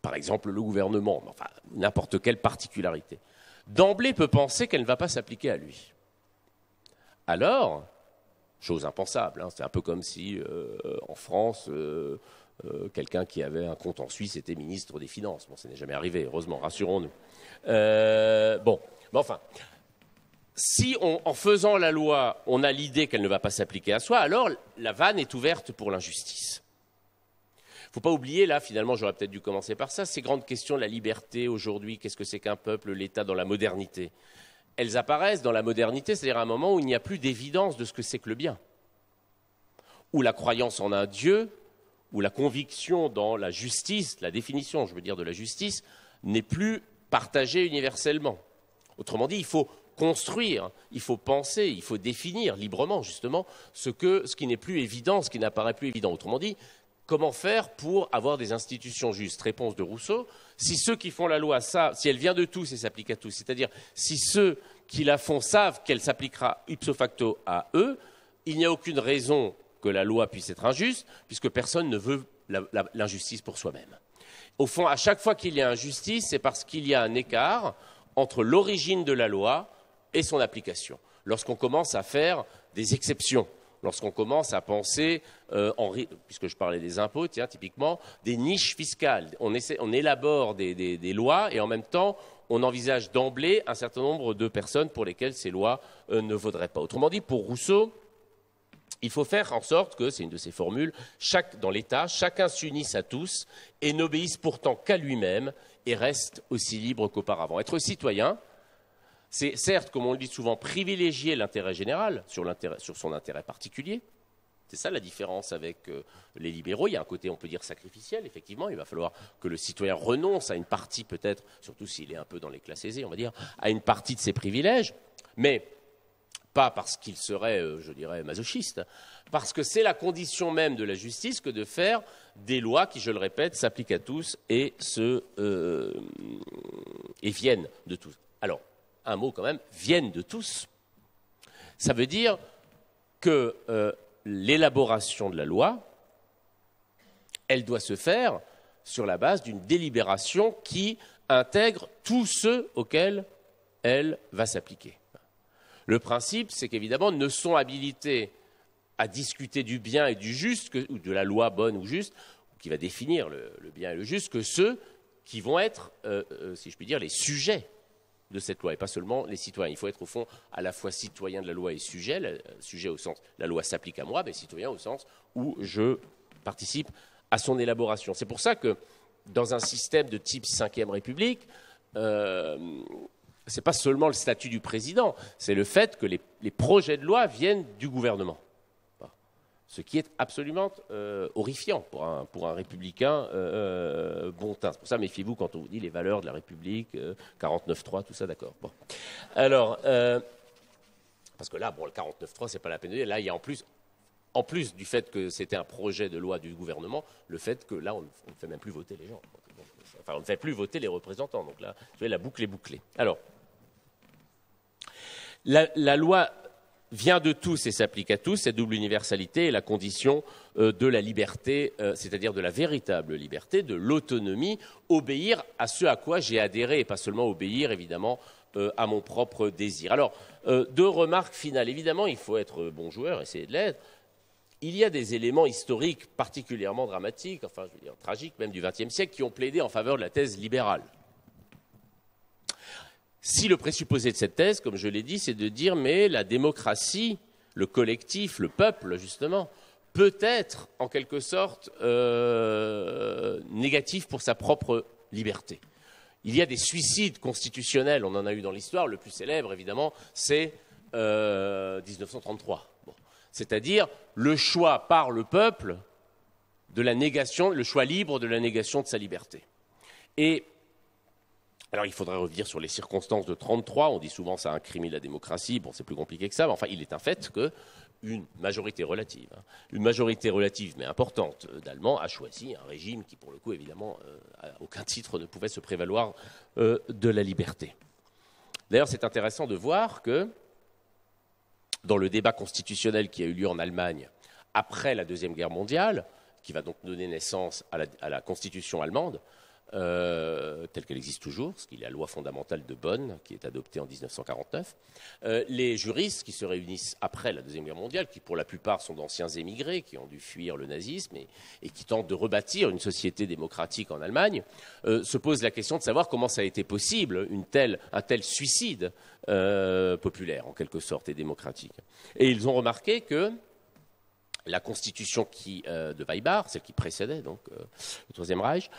par exemple le gouvernement, enfin n'importe quelle particularité, d'emblée peut penser qu'elle ne va pas s'appliquer à lui, alors, chose impensable, hein, c'est un peu comme si en France, quelqu'un qui avait un compte en Suisse était ministre des Finances. Bon, ça n'est jamais arrivé, heureusement, rassurons-nous. Bon. Mais enfin, si en faisant la loi, on a l'idée qu'elle ne va pas s'appliquer à soi, alors la vanne est ouverte pour l'injustice. Il ne faut pas oublier, là, finalement, j'aurais peut-être dû commencer par ça, ces grandes questions de la liberté aujourd'hui, qu'est-ce que c'est qu'un peuple, l'État dans la modernité. Elles apparaissent dans la modernité, c'est-à-dire à un moment où il n'y a plus d'évidence de ce que c'est que le bien, où la croyance en un Dieu, où la conviction dans la justice, la définition, je veux dire, de la justice, n'est plus partagée universellement. Autrement dit, il faut construire, il faut penser, il faut définir librement, justement, ce qui n'est plus évident, ce qui n'apparaît plus évident. Autrement dit, comment faire pour avoir des institutions justes? Réponse de Rousseau, si ceux qui font la loi savent, si elle vient de tous et s'applique à tous, c'est-à-dire si ceux qui la font savent qu'elle s'appliquera ipso facto à eux, il n'y a aucune raison que la loi puisse être injuste, puisque personne ne veut l'injustice pour soi-même. au fond, à chaque fois qu'il y a injustice, c'est parce qu'il y a un écart entre l'origine de la loi et son application. Lorsqu'on commence à faire des exceptions, lorsqu'on commence à penser, puisque je parlais des impôts, tiens, typiquement, des niches fiscales. On élabore des lois et en même temps, on envisage d'emblée un certain nombre de personnes pour lesquelles ces lois ne vaudraient pas. Autrement dit, pour Rousseau, il faut faire en sorte que, c'est une de ses formules, dans l'État, chacun s'unisse à tous et n'obéisse pourtant qu'à lui-même et reste aussi libre qu'auparavant. Être citoyen, c'est certes, comme on le dit souvent, privilégier l'intérêt général sur son intérêt particulier. C'est ça la différence avec les libéraux. Il y a un côté, on peut dire, sacrificiel, effectivement. Il va falloir que le citoyen renonce à une partie, peut-être, surtout s'il est un peu dans les classes aisées, on va dire, à une partie de ses privilèges. Mais pas parce qu'il serait, je dirais, masochiste, parce que c'est la condition même de la justice que de faire des lois qui, je le répète, s'appliquent à tous et viennent de tous. Alors, un mot quand même, viennent de tous. Ça veut dire que l'élaboration de la loi, elle doit se faire sur la base d'une délibération qui intègre tous ceux auxquels elle va s'appliquer. Le principe, c'est qu'évidemment, ne sont habilités à discuter du bien et du juste, ou de la loi bonne ou juste, qui va définir le bien et le juste, que ceux qui vont être, si je puis dire, les sujets de cette loi, et pas seulement les citoyens. Il faut être, au fond, à la fois citoyen de la loi et sujet, sujet au sens la loi s'applique à moi, mais citoyen au sens où je participe à son élaboration. C'est pour ça que, dans un système de type 5e République, ce n'est pas seulement le statut du président, c'est le fait que les projets de loi viennent du gouvernement. Ce qui est absolument horrifiant pour un républicain bontain. C'est pour ça, méfiez-vous quand on vous dit les valeurs de la République, 49.3, tout ça, d'accord. Bon. Alors, parce que là, bon, le 49.3, c'est pas la peine de dire. Là, il y a en plus du fait que c'était un projet de loi du gouvernement, le fait que là, on ne fait même plus voter les gens. Enfin, on ne fait plus voter les représentants. Donc là, vous voyez, la boucle est bouclée. Alors, la loi vient de tous et s'applique à tous. Cette double universalité est la condition de la liberté, c'est-à-dire de la véritable liberté, de l'autonomie, obéir à ce à quoi j'ai adhéré, et pas seulement obéir, évidemment, à mon propre désir. Alors, deux remarques finales. Évidemment, il faut être bon joueur, essayer de l'être. Il y a des éléments historiques particulièrement dramatiques, enfin, je veux dire, tragiques même du XXe siècle, qui ont plaidé en faveur de la thèse libérale. Si le présupposé de cette thèse, comme je l'ai dit, c'est de dire mais la démocratie, le collectif, le peuple, justement, peut être en quelque sorte négatif pour sa propre liberté. Il y a des suicides constitutionnels, on en a eu dans l'histoire, le plus célèbre évidemment, c'est 1933. Bon. C'est-à-dire le choix par le peuple de la négation, le choix libre de la négation de sa liberté. Et alors, il faudrait revenir sur les circonstances de 1933. On dit souvent que ça a incriminé la démocratie. Bon, c'est plus compliqué que ça. Mais enfin, il est un fait qu'une majorité relative, mais importante, d'Allemands a choisi un régime qui, pour le coup, évidemment, à aucun titre ne pouvait se prévaloir de la liberté. D'ailleurs, c'est intéressant de voir que, dans le débat constitutionnel qui a eu lieu en Allemagne après la Deuxième Guerre mondiale, qui va donc donner naissance à la Constitution allemande, telle qu'elle existe toujours, parce qu'il y a la loi fondamentale de Bonn, qui est adoptée en 1949. Les juristes qui se réunissent après la Deuxième Guerre mondiale, qui pour la plupart sont d'anciens émigrés, qui ont dû fuir le nazisme et qui tentent de rebâtir une société démocratique en Allemagne, se posent la question de savoir comment ça a été possible, un tel suicide populaire, en quelque sorte, et démocratique. Et ils ont remarqué que la constitution de Weimar, celle qui précédait donc le Troisième Reich,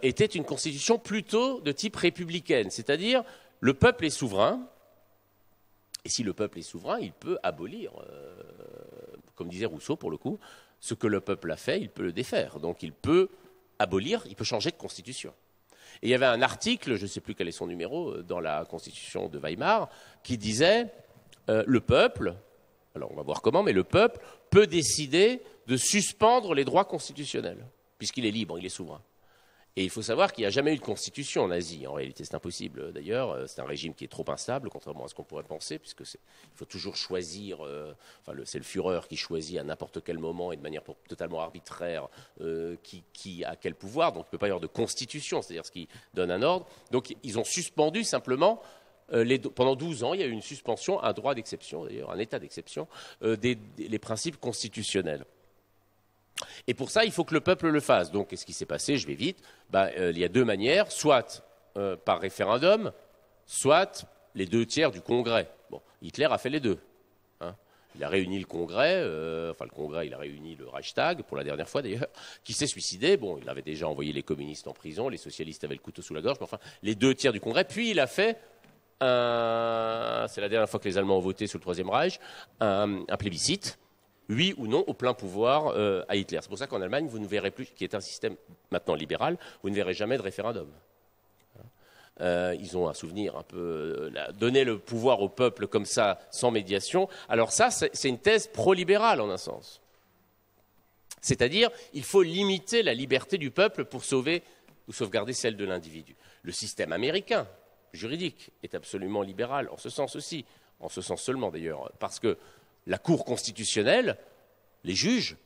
était une constitution plutôt de type républicaine, c'est-à-dire le peuple est souverain, et si le peuple est souverain, il peut abolir, comme disait Rousseau pour le coup, ce que le peuple a fait, il peut le défaire, donc il peut abolir, il peut changer de constitution. Et il y avait un article, je ne sais plus quel est son numéro, dans la constitution de Weimar, qui disait le peuple, alors on va voir comment, mais le peuple peut décider de suspendre les droits constitutionnels, puisqu'il est libre, il est souverain. Et il faut savoir qu'il n'y a jamais eu de constitution en Asie. En réalité, c'est impossible. D'ailleurs, c'est un régime qui est trop instable, contrairement à ce qu'on pourrait penser, puisque il faut toujours choisir. C'est le Führer qui choisit à n'importe quel moment et de manière totalement arbitraire qui a quel pouvoir. Donc, il ne peut pas y avoir de constitution, c'est-à-dire ce qui donne un ordre. Donc, ils ont suspendu simplement. Pendant 12 ans, il y a eu une suspension, un droit d'exception, d'ailleurs, un état d'exception, les principes constitutionnels. Et pour ça, il faut que le peuple le fasse. Donc, qu'est-ce qui s'est passé? Je vais vite. Il y a deux manières, soit par référendum, soit les 2/3 du Congrès. Bon, Hitler a fait les deux. Hein. Il a réuni le Congrès, le Congrès, il a réuni le Reichstag, pour la dernière fois d'ailleurs, qui s'est suicidé. Bon, il avait déjà envoyé les communistes en prison, les socialistes avaient le couteau sous la gorge, mais enfin, les 2/3 du Congrès. Puis il a fait c'est la dernière fois que les Allemands ont voté sous le Troisième Reich, un plébiscite. Oui ou non au plein pouvoir à Hitler. C'est pour ça qu'en Allemagne, vous ne verrez plus, qui est un système maintenant libéral, vous ne verrez jamais de référendum. Ils ont un souvenir un peu... donner le pouvoir au peuple comme ça, sans médiation. Alors ça, c'est une thèse pro-libérale en un sens. C'est-à-dire, il faut limiter la liberté du peuple pour sauver ou sauvegarder celle de l'individu. Le système américain, juridique, est absolument libéral, en ce sens aussi, en ce sens seulement d'ailleurs, parce que la Cour constitutionnelle, les juges,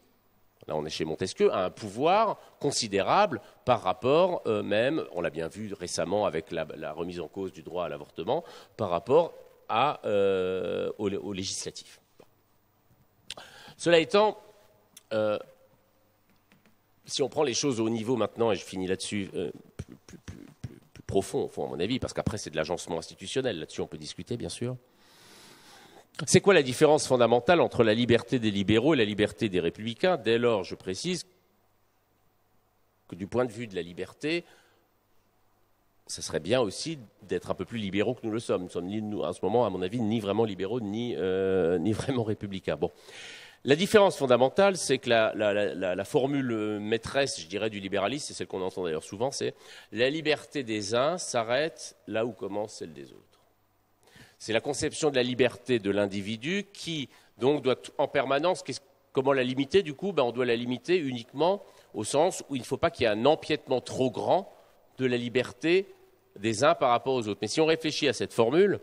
là on est chez Montesquieu, a un pouvoir considérable par rapport même, on l'a bien vu récemment avec la remise en cause du droit à l'avortement, par rapport au législatif. Cela étant, si on prend les choses au niveau maintenant, et je finis là-dessus, plus profond au fond à mon avis, parce qu'après c'est de l'agencement institutionnel, là-dessus on peut discuter bien sûr. C'est quoi la différence fondamentale entre la liberté des libéraux et la liberté des républicains? Dès lors, je précise que du point de vue de la liberté, ça serait bien aussi d'être un peu plus libéraux que nous le sommes. Nous sommes, à ce moment, à mon avis, ni vraiment libéraux, ni vraiment républicains. Bon. La différence fondamentale, c'est que la formule maîtresse, je dirais, du libéralisme, c'est celle qu'on entend d'ailleurs souvent, c'est la liberté des uns s'arrête là où commence celle des autres. C'est la conception de la liberté de l'individu qui, donc, doit en permanence... Comment la limiter, du coup? On doit la limiter uniquement au sens où il ne faut pas qu'il y ait un empiètement trop grand de la liberté des uns par rapport aux autres. Mais si on réfléchit à cette formule,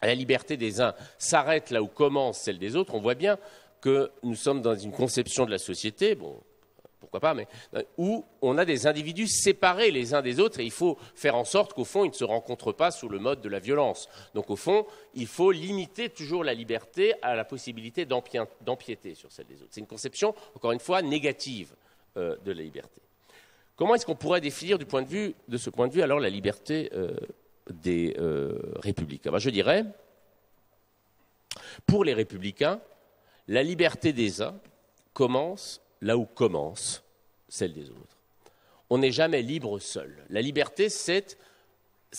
la liberté des uns s'arrête là où commence celle des autres, on voit bien que nous sommes dans une conception de la société, bon, pourquoi pas, mais où on a des individus séparés les uns des autres et il faut faire en sorte qu'au fond, ils ne se rencontrent pas sous le mode de la violence. Donc au fond, il faut limiter toujours la liberté à la possibilité d'empiéter sur celle des autres. C'est une conception, encore une fois, négative de la liberté. Comment est-ce qu'on pourrait définir de ce point de vue, alors la liberté des républicains? Je dirais, pour les républicains, la liberté des uns commence là où commence celle des autres. On n'est jamais libre seul. La liberté, c'est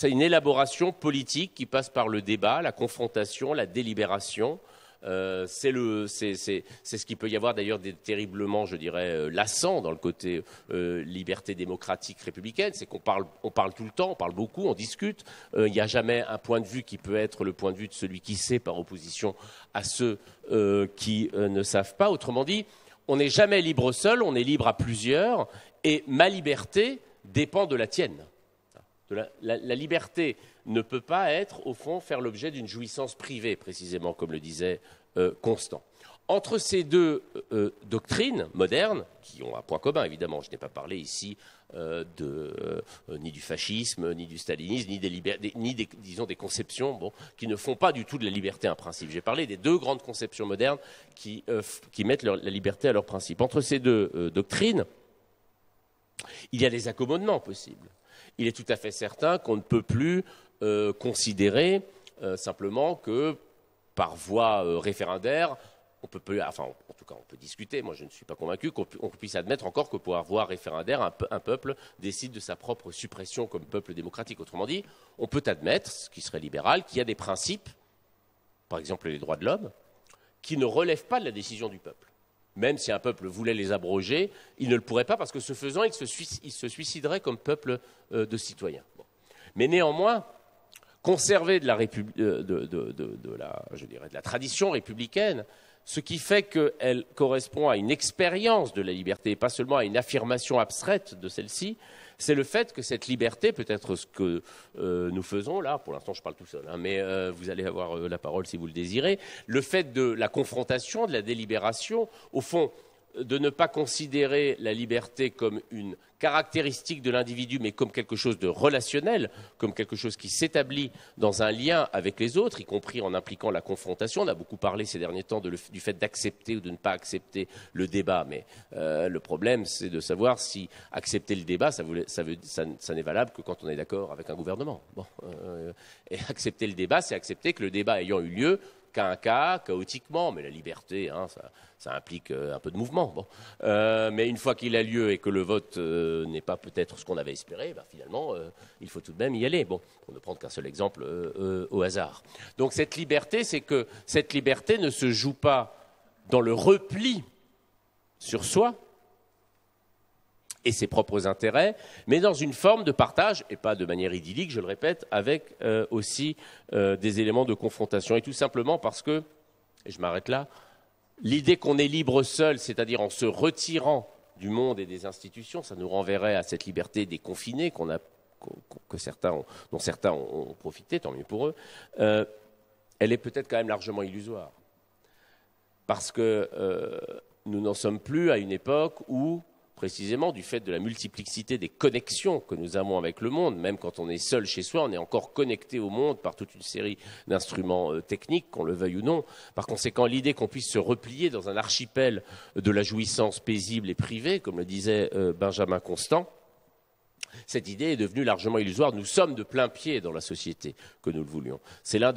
une élaboration politique qui passe par le débat, la confrontation, la délibération. C'est ce qui peut y avoir d'ailleurs des terriblement, je dirais, lassant dans le côté liberté démocratique républicaine, c'est qu'on parle tout le temps, on parle beaucoup, on discute. Il n'y a jamais un point de vue qui peut être le point de vue de celui qui sait par opposition à ceux qui ne savent pas. Autrement dit, on n'est jamais libre seul, on est libre à plusieurs, et ma liberté dépend de la tienne. La liberté ne peut pas être, au fond, faire l'objet d'une jouissance privée, précisément, comme le disait Constant. Entre ces deux doctrines modernes, qui ont un point commun, évidemment, je n'ai pas parlé ici ni du fascisme, ni du stalinisme, ni des conceptions qui ne font pas du tout de la liberté un principe. J'ai parlé des deux grandes conceptions modernes qui mettent la liberté à leur principe. Entre ces deux doctrines, il y a des accommodements possibles. Il est tout à fait certain qu'on ne peut plus considérer simplement que par voie référendaire, en tout cas, on peut discuter, moi je ne suis pas convaincu qu'on puisse admettre encore que pour voie référendaire, un peuple décide de sa propre suppression comme peuple démocratique. Autrement dit, on peut admettre, ce qui serait libéral, qu'il y a des principes, par exemple les droits de l'homme, qui ne relèvent pas de la décision du peuple. Même si un peuple voulait les abroger, il ne le pourrait pas parce que ce faisant, il se suiciderait comme peuple de citoyens. Bon. Mais néanmoins, conserver de la tradition républicaine, ce qui fait qu'elle correspond à une expérience de la liberté, et pas seulement à une affirmation abstraite de celle-ci, c'est le fait que cette liberté, peut-être ce que nous faisons là, pour l'instant je parle tout seul, hein, mais vous allez avoir la parole si vous le désirez, le fait de la confrontation, de la délibération, au fond, de ne pas considérer la liberté comme une caractéristique de l'individu, mais comme quelque chose de relationnel, comme quelque chose qui s'établit dans un lien avec les autres, y compris en impliquant la confrontation. On a beaucoup parlé ces derniers temps du fait d'accepter ou de ne pas accepter le débat, mais le problème, c'est de savoir si accepter le débat, ça n'est valable que quand on est d'accord avec un gouvernement. Bon, et accepter le débat, c'est accepter que le débat ayant eu lieu, qu'à un cas, chaotiquement, mais la liberté, hein, ça implique un peu de mouvement. Bon. Mais une fois qu'il a lieu et que le vote n'est pas peut-être ce qu'on avait espéré, finalement, il faut tout de même y aller. Bon, pour ne prendre qu'un seul exemple au hasard. Donc cette liberté, c'est que cette liberté ne se joue pas dans le repli sur soi et ses propres intérêts, mais dans une forme de partage, et pas de manière idyllique, je le répète, avec aussi des éléments de confrontation. Et tout simplement parce que, et je m'arrête là, l'idée qu'on est libre seul, c'est-à-dire en se retirant du monde et des institutions, ça nous renverrait à cette liberté des confinés dont certains ont profité, tant mieux pour eux, elle est peut-être quand même largement illusoire. Parce que nous n'en sommes plus à une époque où, précisément du fait de la multiplicité des connexions que nous avons avec le monde, même quand on est seul chez soi, on est encore connecté au monde par toute une série d'instruments techniques, qu'on le veuille ou non. Par conséquent, l'idée qu'on puisse se replier dans un archipel de la jouissance paisible et privée, comme le disait Benjamin Constant, cette idée est devenue largement illusoire. Nous sommes de plein pied dans la société que nous le voulions. C'est l'un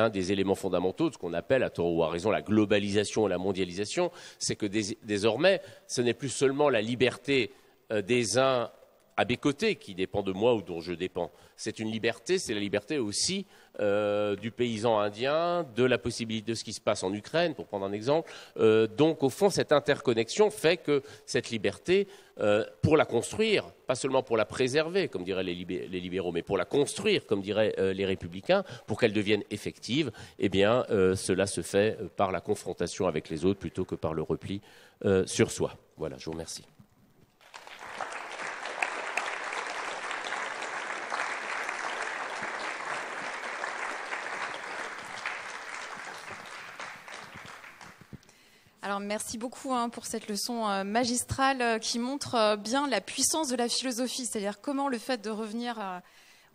des éléments fondamentaux de ce qu'on appelle, à tort ou à raison, la globalisation et la mondialisation. C'est que désormais, ce n'est plus seulement la liberté des uns à mes côtés qui dépend de moi ou dont je dépends. C'est une liberté, c'est la liberté aussi du paysan indien, de la possibilité de ce qui se passe en Ukraine, pour prendre un exemple. Donc, au fond, cette interconnexion fait que cette liberté, pour la construire, pas seulement pour la préserver, comme diraient les libéraux, mais pour la construire, comme diraient les républicains, pour qu'elle devienne effective, eh bien, cela se fait par la confrontation avec les autres plutôt que par le repli sur soi. Voilà, je vous remercie. Alors, merci beaucoup pour cette leçon magistrale qui montre bien la puissance de la philosophie, c'est-à-dire comment le fait de revenir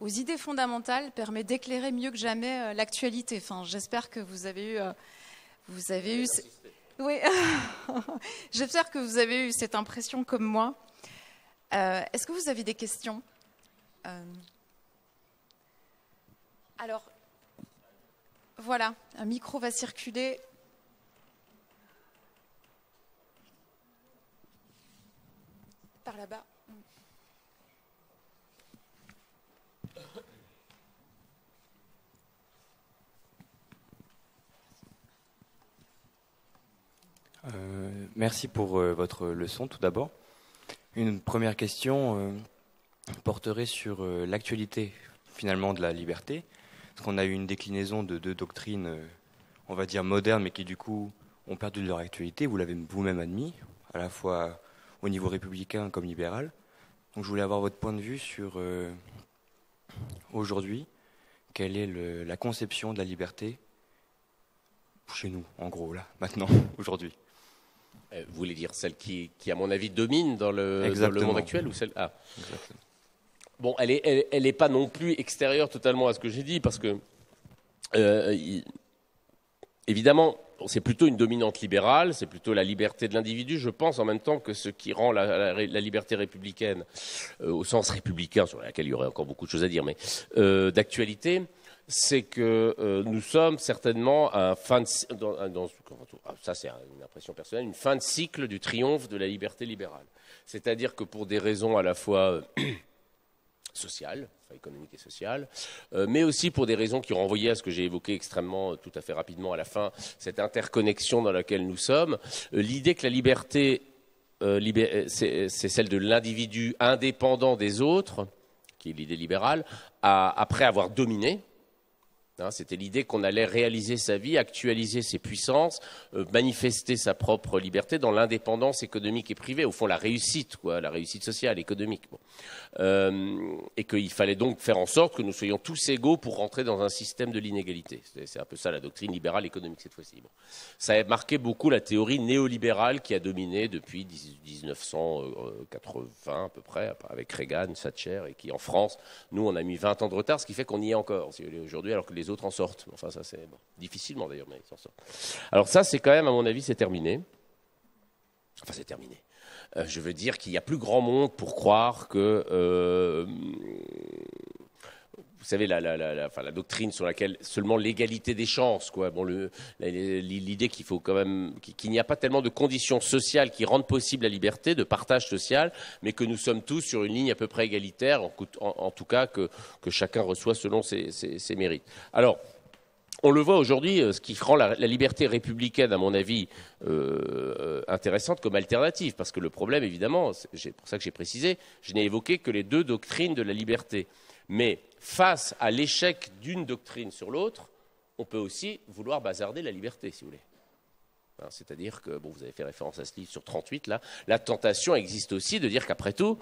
aux idées fondamentales permet d'éclairer mieux que jamais l'actualité. Enfin, j'espère que vous avez eu oui, j'espère que vous avez eu cette impression comme moi. Est-ce que vous avez des questions? Alors, voilà, un micro va circuler. Par là-bas. Merci pour votre leçon, tout d'abord. Une première question porterait sur l'actualité, finalement, de la liberté. Parce qu'on a eu une déclinaison de deux doctrines, on va dire modernes, mais qui, du coup, ont perdu de leur actualité. Vous l'avez vous-même admis, à la fois au niveau républicain comme libéral. Donc je voulais avoir votre point de vue sur aujourd'hui, quelle est la conception de la liberté chez nous, en gros, là, maintenant, aujourd'hui. Vous voulez dire celle qui à mon avis, domine dans le monde actuel ou celle... Ah. Exactement. Bon, elle n'est pas non plus extérieure totalement à ce que j'ai dit, parce que, évidemment, c'est plutôt une dominante libérale, c'est plutôt la liberté de l'individu, je pense, en même temps que ce qui rend la liberté républicaine, au sens républicain, sur laquelle il y aurait encore beaucoup de choses à dire, mais d'actualité, c'est que nous sommes certainement à ça c'est une impression personnelle, une fin de cycle du triomphe de la liberté libérale. C'est-à-dire que pour des raisons à la fois sociales, économiques et sociales, mais aussi pour des raisons qui renvoyaient à ce que j'ai évoqué extrêmement, tout à fait rapidement à la fin, cette interconnexion dans laquelle nous sommes, l'idée que la liberté, c'est celle de l'individu indépendant des autres, qui est l'idée libérale, après avoir dominé, Hein, c'était l'idée qu'on allait réaliser sa vie, actualiser ses puissances, manifester sa propre liberté dans l'indépendance économique et privée. Au fond, la réussite, quoi, la réussite sociale, économique. Bon. Et qu'il fallait donc faire en sorte que nous soyons tous égaux pour rentrer dans un système de l'inégalité. C'est un peu ça la doctrine libérale économique cette fois-ci. Bon. Ça a marqué beaucoup la théorie néolibérale qui a dominé depuis 1980 à peu près, avec Reagan, Thatcher, et qui en France, nous, on a mis 20 ans de retard, ce qui fait qu'on y est encore aujourd'hui, alors que les autres en sortent. Enfin, ça, c'est bon, difficilement d'ailleurs, mais ils s'en sortent. Alors ça, c'est quand même, à mon avis, c'est terminé. Enfin, c'est terminé. Je veux dire qu'il n'y a plus grand monde pour croire que... vous savez, la doctrine sur laquelle seulement l'égalité des chances, quoi. Bon, l'idée qu'il faut quand même, qu'il n'y a pas tellement de conditions sociales qui rendent possible la liberté, de partage social, mais que nous sommes tous sur une ligne à peu près égalitaire, en tout cas que chacun reçoit selon ses mérites. Alors, on le voit aujourd'hui, ce qui rend la liberté républicaine, à mon avis, intéressante comme alternative, parce que le problème, évidemment, c'est pour ça que j'ai précisé, je n'ai évoqué que les deux doctrines de la liberté. Mais face à l'échec d'une doctrine sur l'autre, on peut aussi vouloir bazarder la liberté, si vous voulez. C'est-à-dire que, bon, vous avez fait référence à ce livre sur 38, là, la tentation existe aussi de dire qu'après tout,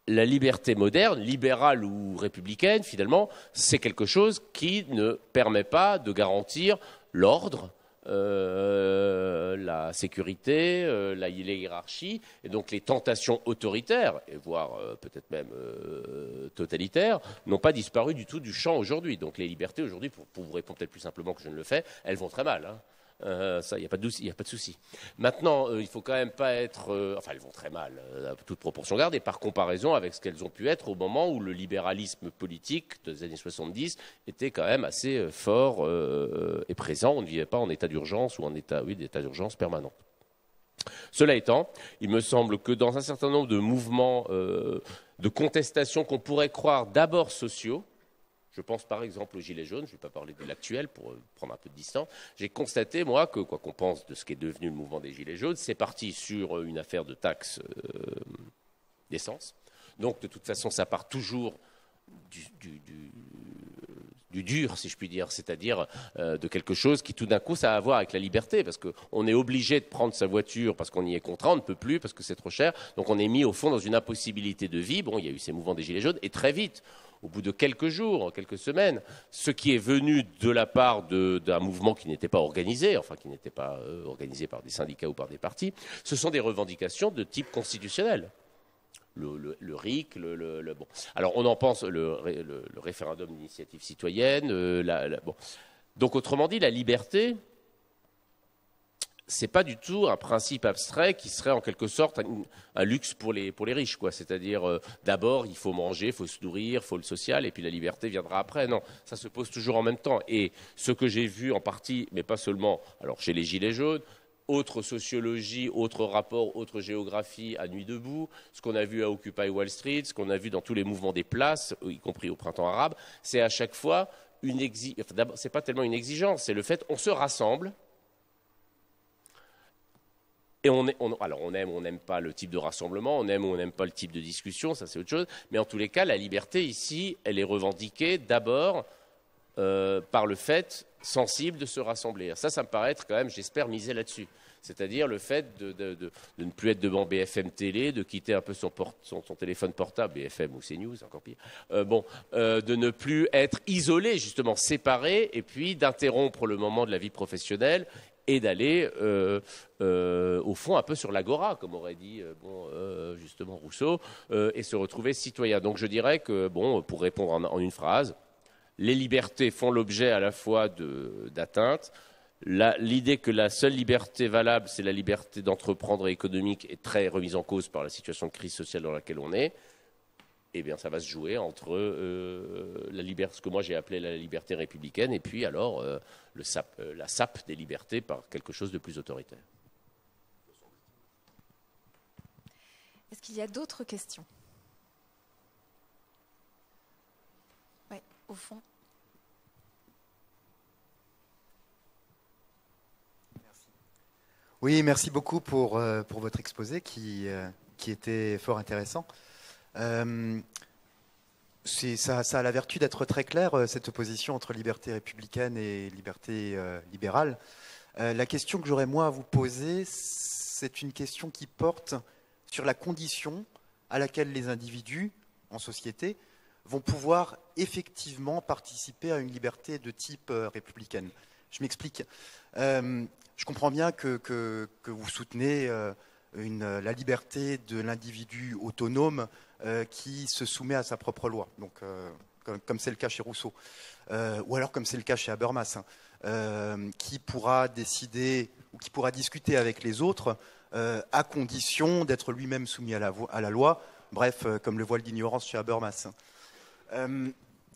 la liberté moderne, libérale ou républicaine, finalement, c'est quelque chose qui ne permet pas de garantir l'ordre, la sécurité, la hiérarchie, et donc les tentations autoritaires, et voire peut-être même totalitaires, n'ont pas disparu du tout du champ aujourd'hui. Donc les libertés aujourd'hui, pour vous répondre peut-être plus simplement que je ne le fais, elles vont très mal. Hein. Ça, il n'y a pas de souci. Maintenant, il ne faut quand même pas être... enfin, elles vont très mal, à toute proportion gardée, par comparaison avec ce qu'elles ont pu être au moment où le libéralisme politique des années 70 était quand même assez fort et présent. On ne vivait pas en état d'urgence ou en état d'urgence permanent. Cela étant, il me semble que dans un certain nombre de mouvements de contestation qu'on pourrait croire d'abord sociaux, je pense par exemple aux Gilets jaunes, je ne vais pas parler de l'actuel pour prendre un peu de distance. J'ai constaté, moi, que quoi qu'on pense de ce qui est devenu le mouvement des Gilets jaunes, c'est parti sur une affaire de taxe d'essence. Donc, de toute façon, ça part toujours du dur, si je puis dire, c'est-à-dire de quelque chose qui tout d'un coup ça a à voir avec la liberté, parce qu'on est obligé de prendre sa voiture parce qu'on y est contraint, on ne peut plus parce que c'est trop cher, donc on est mis au fond dans une impossibilité de vie. Bon, il y a eu ces mouvements des Gilets jaunes, et très vite, au bout de quelques jours, quelques semaines, ce qui est venu de la part d'un mouvement qui n'était pas organisé, enfin qui n'était pas organisé par des syndicats ou par des partis, ce sont des revendications de type constitutionnel. Le RIC, bon. Alors on en pense le référendum d'initiative citoyenne, bon. Donc autrement dit, la liberté, c'est pas du tout un principe abstrait qui serait en quelque sorte un luxe pour les riches, quoi. C'est-à-dire d'abord il faut manger, il faut se nourrir, il faut le social, et puis la liberté viendra après. Non, ça se pose toujours en même temps. Et ce que j'ai vu en partie, mais pas seulement, alors chez les Gilets jaunes, autre sociologie, autre rapport, autre géographie à Nuit debout, ce qu'on a vu à Occupy Wall Street, ce qu'on a vu dans tous les mouvements des places, y compris au printemps arabe, c'est à chaque fois c'est pas tellement une exigence, c'est le fait on se rassemble. Et alors on aime ou on n'aime pas le type de rassemblement, on aime ou on n'aime pas le type de discussion, ça c'est autre chose. Mais en tous les cas, la liberté ici, elle est revendiquée d'abord par le fait sensible de se rassembler. Ça me paraît être quand même, j'espère, miser là-dessus. C'est-à-dire le fait de ne plus être devant BFM Télé, de quitter un peu son téléphone portable, BFM ou CNews, encore pire, de ne plus être isolé, justement séparé, et puis d'interrompre le moment de la vie professionnelle et d'aller, au fond, un peu sur l'agora, comme aurait dit justement Rousseau, et se retrouver citoyen. Donc je dirais que, bon, pour répondre en une phrase, les libertés font l'objet à la fois d'atteintes. L'idée que la seule liberté valable, c'est la liberté d'entreprendre économique, est très remise en cause par la situation de crise sociale dans laquelle on est. Eh bien, ça va se jouer entre ce que moi j'ai appelé la liberté républicaine, et puis alors la sape des libertés par quelque chose de plus autoritaire. Est-ce qu'il y a d'autres questions? Oui, au fond. Merci. Oui, merci beaucoup pour votre exposé qui était fort intéressant. Ça a la vertu d'être très clair, cette opposition entre liberté républicaine et liberté libérale. La question que j'aurais moi à vous poser, c'est une question qui porte sur la condition à laquelle les individus en société vont pouvoir effectivement participer à une liberté de type républicaine. Je m'explique. Je comprends bien que vous soutenez la liberté de l'individu autonome qui se soumet à sa propre loi, donc, comme c'est le cas chez Rousseau, ou alors comme c'est le cas chez Habermas, qui pourra décider ou qui pourra discuter avec les autres à condition d'être lui-même soumis à la loi, bref, comme le voile d'ignorance chez Habermas.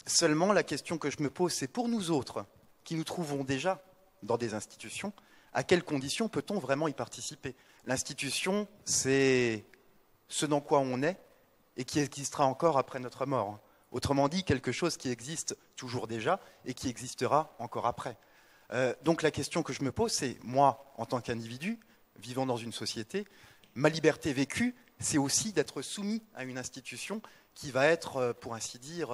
Seulement, la question que je me pose, c'est pour nous autres, qui nous trouvons déjà dans des institutions, à quelles conditions peut-on vraiment y participer? L'institution, c'est ce dans quoi on est et qui existera encore après notre mort. Autrement dit, quelque chose qui existe toujours déjà et qui existera encore après. Donc la question que je me pose, c'est moi, en tant qu'individu, vivant dans une société, ma liberté vécue, c'est aussi d'être soumis à une institution qui va être, pour ainsi dire,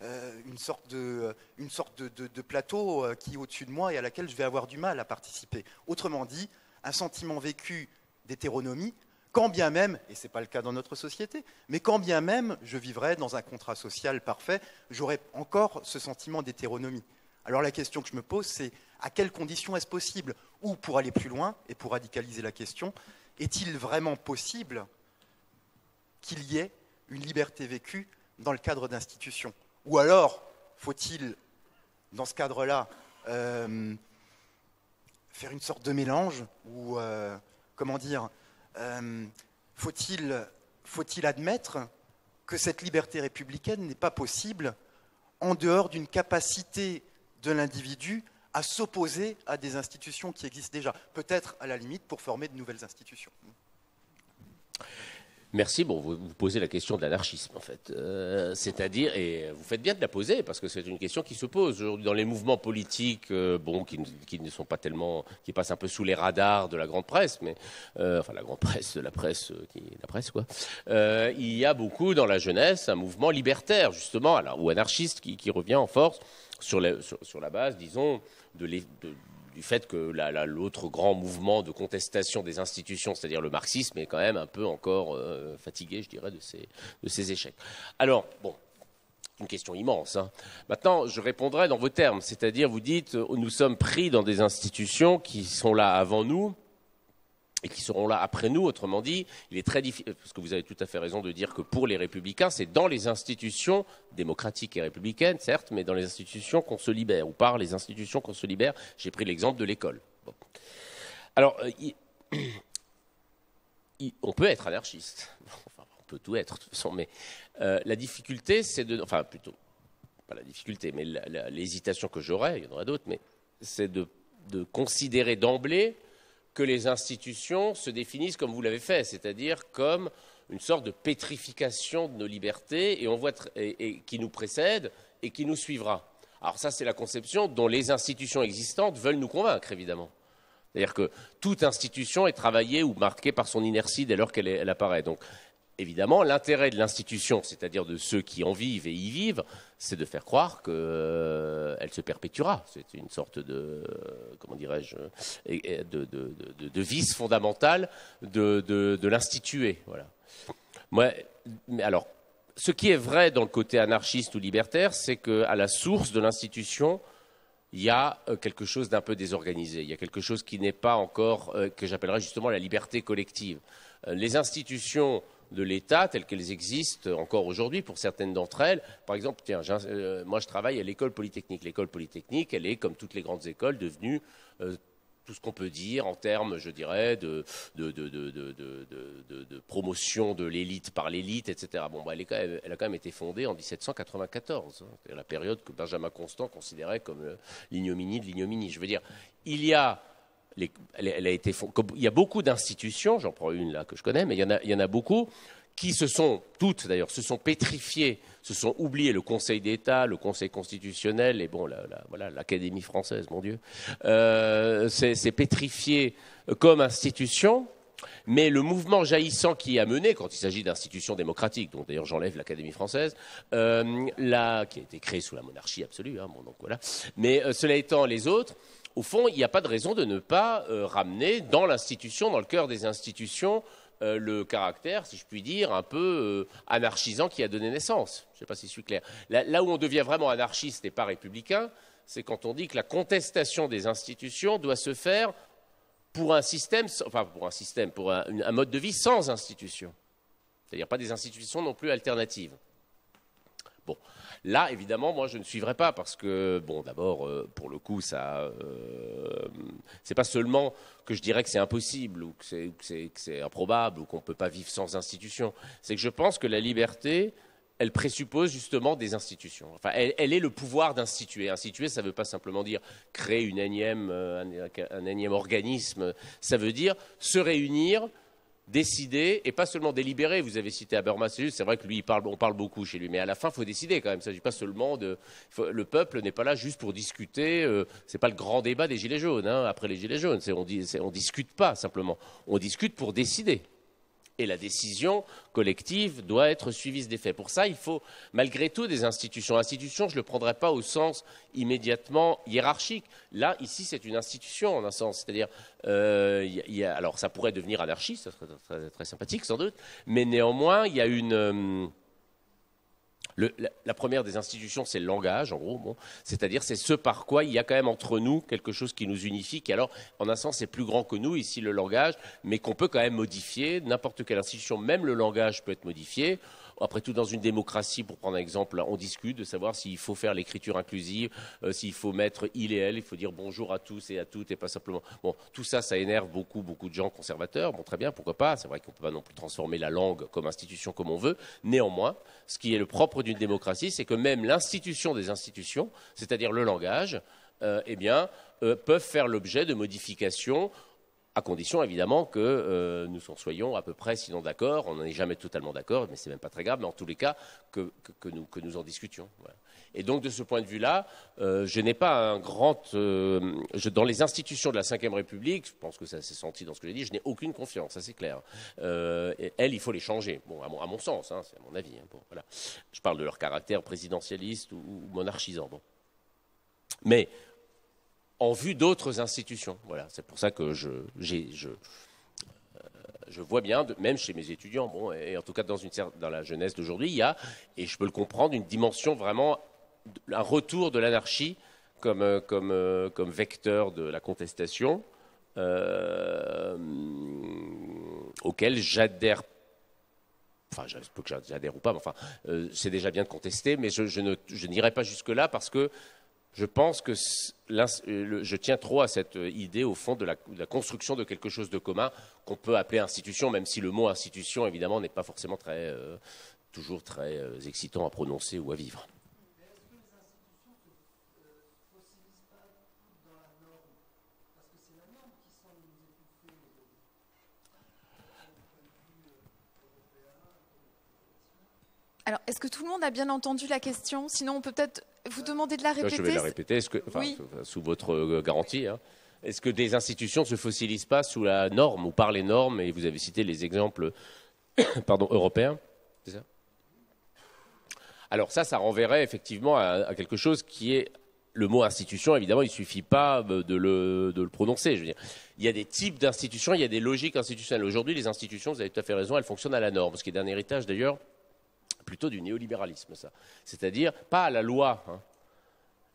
une sorte de plateau qui est au-dessus de moi et à laquelle je vais avoir du mal à participer. Autrement dit, un sentiment vécu d'hétéronomie, quand bien même, et ce n'est pas le cas dans notre société, mais quand bien même je vivrais dans un contrat social parfait, j'aurais encore ce sentiment d'hétéronomie. Alors la question que je me pose, c'est à quelles conditions est-ce possible? Ou pour aller plus loin, et pour radicaliser la question, est-il vraiment possible qu'il y ait une liberté vécue dans le cadre d'institutions? Ou alors, faut-il, dans ce cadre-là, faire une sorte de mélange? Ou, comment dire, faut-il admettre que cette liberté républicaine n'est pas possible en dehors d'une capacité de l'individu à s'opposer à des institutions qui existent déjà, peut-être à la limite pour former de nouvelles institutions? Merci. Bon, vous posez la question de l'anarchisme, en fait. C'est-à-dire, et vous faites bien de la poser, parce que c'est une question qui se pose aujourd'hui dans les mouvements politiques, qui ne sont pas tellement, qui passent un peu sous les radars de la grande presse, mais enfin la grande presse, la presse, la presse, quoi. Il y a beaucoup dans la jeunesse un mouvement libertaire, justement, alors, ou anarchiste, qui revient en force sur la base, disons, du fait que l'autre grand mouvement de contestation des institutions, c'est-à-dire le marxisme, est quand même un peu encore fatigué, je dirais, de ses échecs. Alors, bon, une question immense, hein. Maintenant, je répondrai dans vos termes, c'est-à-dire, vous dites, nous sommes pris dans des institutions qui sont là avant nous et qui seront là après nous. Autrement dit, il est très difficile, parce que vous avez tout à fait raison de dire que pour les républicains, c'est dans les institutions démocratiques et républicaines, certes, mais dans les institutions qu'on se libère, ou par les institutions qu'on se libère. J'ai pris l'exemple de l'école. Bon. Alors, on peut être anarchiste. Enfin, on peut tout être, de toute façon, mais la difficulté, c'est de... Enfin, plutôt, pas la difficulté, mais l'hésitation que j'aurais, il y en aura d'autres, mais c'est de considérer d'emblée que les institutions se définissent comme vous l'avez fait, c'est-à-dire comme une sorte de pétrification de nos libertés et qui nous précède et qui nous suivra. Alors ça, c'est la conception dont les institutions existantes veulent nous convaincre, évidemment. C'est-à-dire que toute institution est travaillée ou marquée par son inertie dès lors qu'elle apparaît. Donc, évidemment, l'intérêt de l'institution, c'est-à-dire de ceux qui en vivent et y vivent, c'est de faire croire qu'elle se perpétuera. C'est une sorte de, comment dirais-je, de vice fondamental de l'instituer. Voilà. Mais alors, ce qui est vrai dans le côté anarchiste ou libertaire, c'est qu'à la source de l'institution, il y a quelque chose d'un peu désorganisé. Il y a quelque chose qui n'est pas encore, que j'appellerais justement la liberté collective. Les institutions de l'État telles qu'elles existent encore aujourd'hui pour certaines d'entre elles. Par exemple, tiens, moi je travaille à l'école polytechnique. L'école polytechnique, elle est, comme toutes les grandes écoles, devenue tout ce qu'on peut dire en termes, je dirais, de promotion de l'élite par l'élite, etc. Bon, bah, elle a quand même été fondée en 1794, hein, la période que Benjamin Constant considérait comme l'ignominie de l'ignominie. Je veux dire, il y a beaucoup d'institutions, j'en prends une là que je connais, mais il y en a beaucoup qui se sont pétrifiées, se sont oubliées. Le Conseil d'État, le Conseil constitutionnel, et bon, voilà, l'Académie française, mon Dieu, c'est pétrifié comme institution, Mais le mouvement jaillissant qui a mené, quand il s'agit d'institutions démocratiques, dont d'ailleurs j'enlève l'Académie française, qui a été créée sous la monarchie absolue, hein, bon, donc voilà. Mais cela étant, les autres, au fond, il n'y a pas de raison de ne pas ramener dans l'institution, dans le cœur des institutions, le caractère, si je puis dire, un peu anarchisant qui a donné naissance. Je ne sais pas si je suis clair. Là où on devient vraiment anarchiste et pas républicain, c'est quand on dit que la contestation des institutions doit se faire pour un système, enfin pour un mode de vie sans institutions. C'est-à-dire pas des institutions non plus alternatives. Bon, là, évidemment, moi, je ne suivrai pas parce que, bon, d'abord, pour le coup, ça, c'est pas seulement que je dirais que c'est impossible ou que c'est improbable ou qu'on ne peut pas vivre sans institutions. C'est que je pense que la liberté, elle présuppose justement des institutions. Enfin, elle est le pouvoir d'instituer. Instituer, ça ne veut pas simplement dire créer un énième organisme. Ça veut dire se réunir, décider, et pas seulement délibérer. Vous avez cité Habermas, c'est vrai que lui, on parle beaucoup chez lui, mais à la fin, il faut décider quand même. Il ne s'agit pas seulement le peuple n'est pas là juste pour discuter. Ce n'est pas le grand débat des Gilets jaunes, hein, après les Gilets jaunes. On ne discute pas simplement. On discute pour décider. Et la décision collective doit être suivie des faits. Pour ça, il faut malgré tout des institutions. Institution, je ne le prendrai pas au sens immédiatement hiérarchique. Là, ici, c'est une institution en un sens. C'est-à-dire, alors ça pourrait devenir anarchiste, ça serait très, très sympathique sans doute, mais néanmoins, il y a une... la première des institutions, c'est le langage, en gros. Bon. C'est-à-dire, c'est ce par quoi il y a quand même entre nous quelque chose qui nous unifie, qui alors, en un sens, est plus grand que nous, ici, le langage, mais qu'on peut quand même modifier. N'importe quelle institution, même le langage peut être modifié. Après tout, dans une démocratie, pour prendre un exemple, on discute de savoir s'il faut faire l'écriture inclusive, s'il faut mettre il et elle, il faut dire bonjour à tous et à toutes et pas simplement... Bon, tout ça, ça énerve beaucoup de gens conservateurs. Bon, très bien, pourquoi pas. C'est vrai qu'on ne peut pas non plus transformer la langue comme institution comme on veut. Néanmoins, ce qui est le propre d'une démocratie, c'est que même l'institution des institutions, c'est-à-dire le langage, peuvent faire l'objet de modifications à condition évidemment que nous soyons à peu près sinon d'accord, on n'en est jamais totalement d'accord, mais c'est même pas très grave, mais en tous les cas que nous en discutions. Voilà. Et donc de ce point de vue-là, je n'ai pas un grand... dans les institutions de la Ve République, je pense que ça s'est senti dans ce que j'ai dit, je n'ai aucune confiance, ça c'est clair. Elles, il faut les changer, bon, à mon sens, hein, c'est à mon avis. Hein, bon, voilà. Je parle de leur caractère présidentialiste ou monarchisant. Bon. Mais... en vue d'autres institutions. Voilà, c'est pour ça que je vois bien, même chez mes étudiants, bon, et en tout cas dans la jeunesse d'aujourd'hui, il y a, et je peux le comprendre, une dimension vraiment, un retour de l'anarchie comme vecteur de la contestation, auquel j'adhère. Enfin, je peux que j'adhère ou pas, mais enfin, c'est déjà bien de contester, mais je n'irai pas jusque-là parce que je pense que je tiens trop à cette idée, au fond, de la construction de quelque chose de commun qu'on peut appeler institution, même si le mot institution, évidemment, n'est pas forcément toujours très excitant à prononcer ou à vivre. Alors, est-ce que tout le monde a bien entendu la question? Sinon, on peut peut-être vous demander de la répéter. Je vais la répéter, oui. Sous votre garantie. Hein. Est-ce que des institutions ne se fossilisent pas sous la norme ou par les normes? Et vous avez cité les exemples européens. C'est ça? Alors ça renverrait effectivement à quelque chose qui est... Le mot institution, évidemment, il ne suffit pas de le prononcer. Je veux dire, il y a des types d'institutions, il y a des logiques institutionnelles. Aujourd'hui, les institutions, vous avez tout à fait raison, elles fonctionnent à la norme, ce qui est un héritage d'ailleurs plutôt du néolibéralisme, ça. C'est-à-dire pas à la loi. Hein.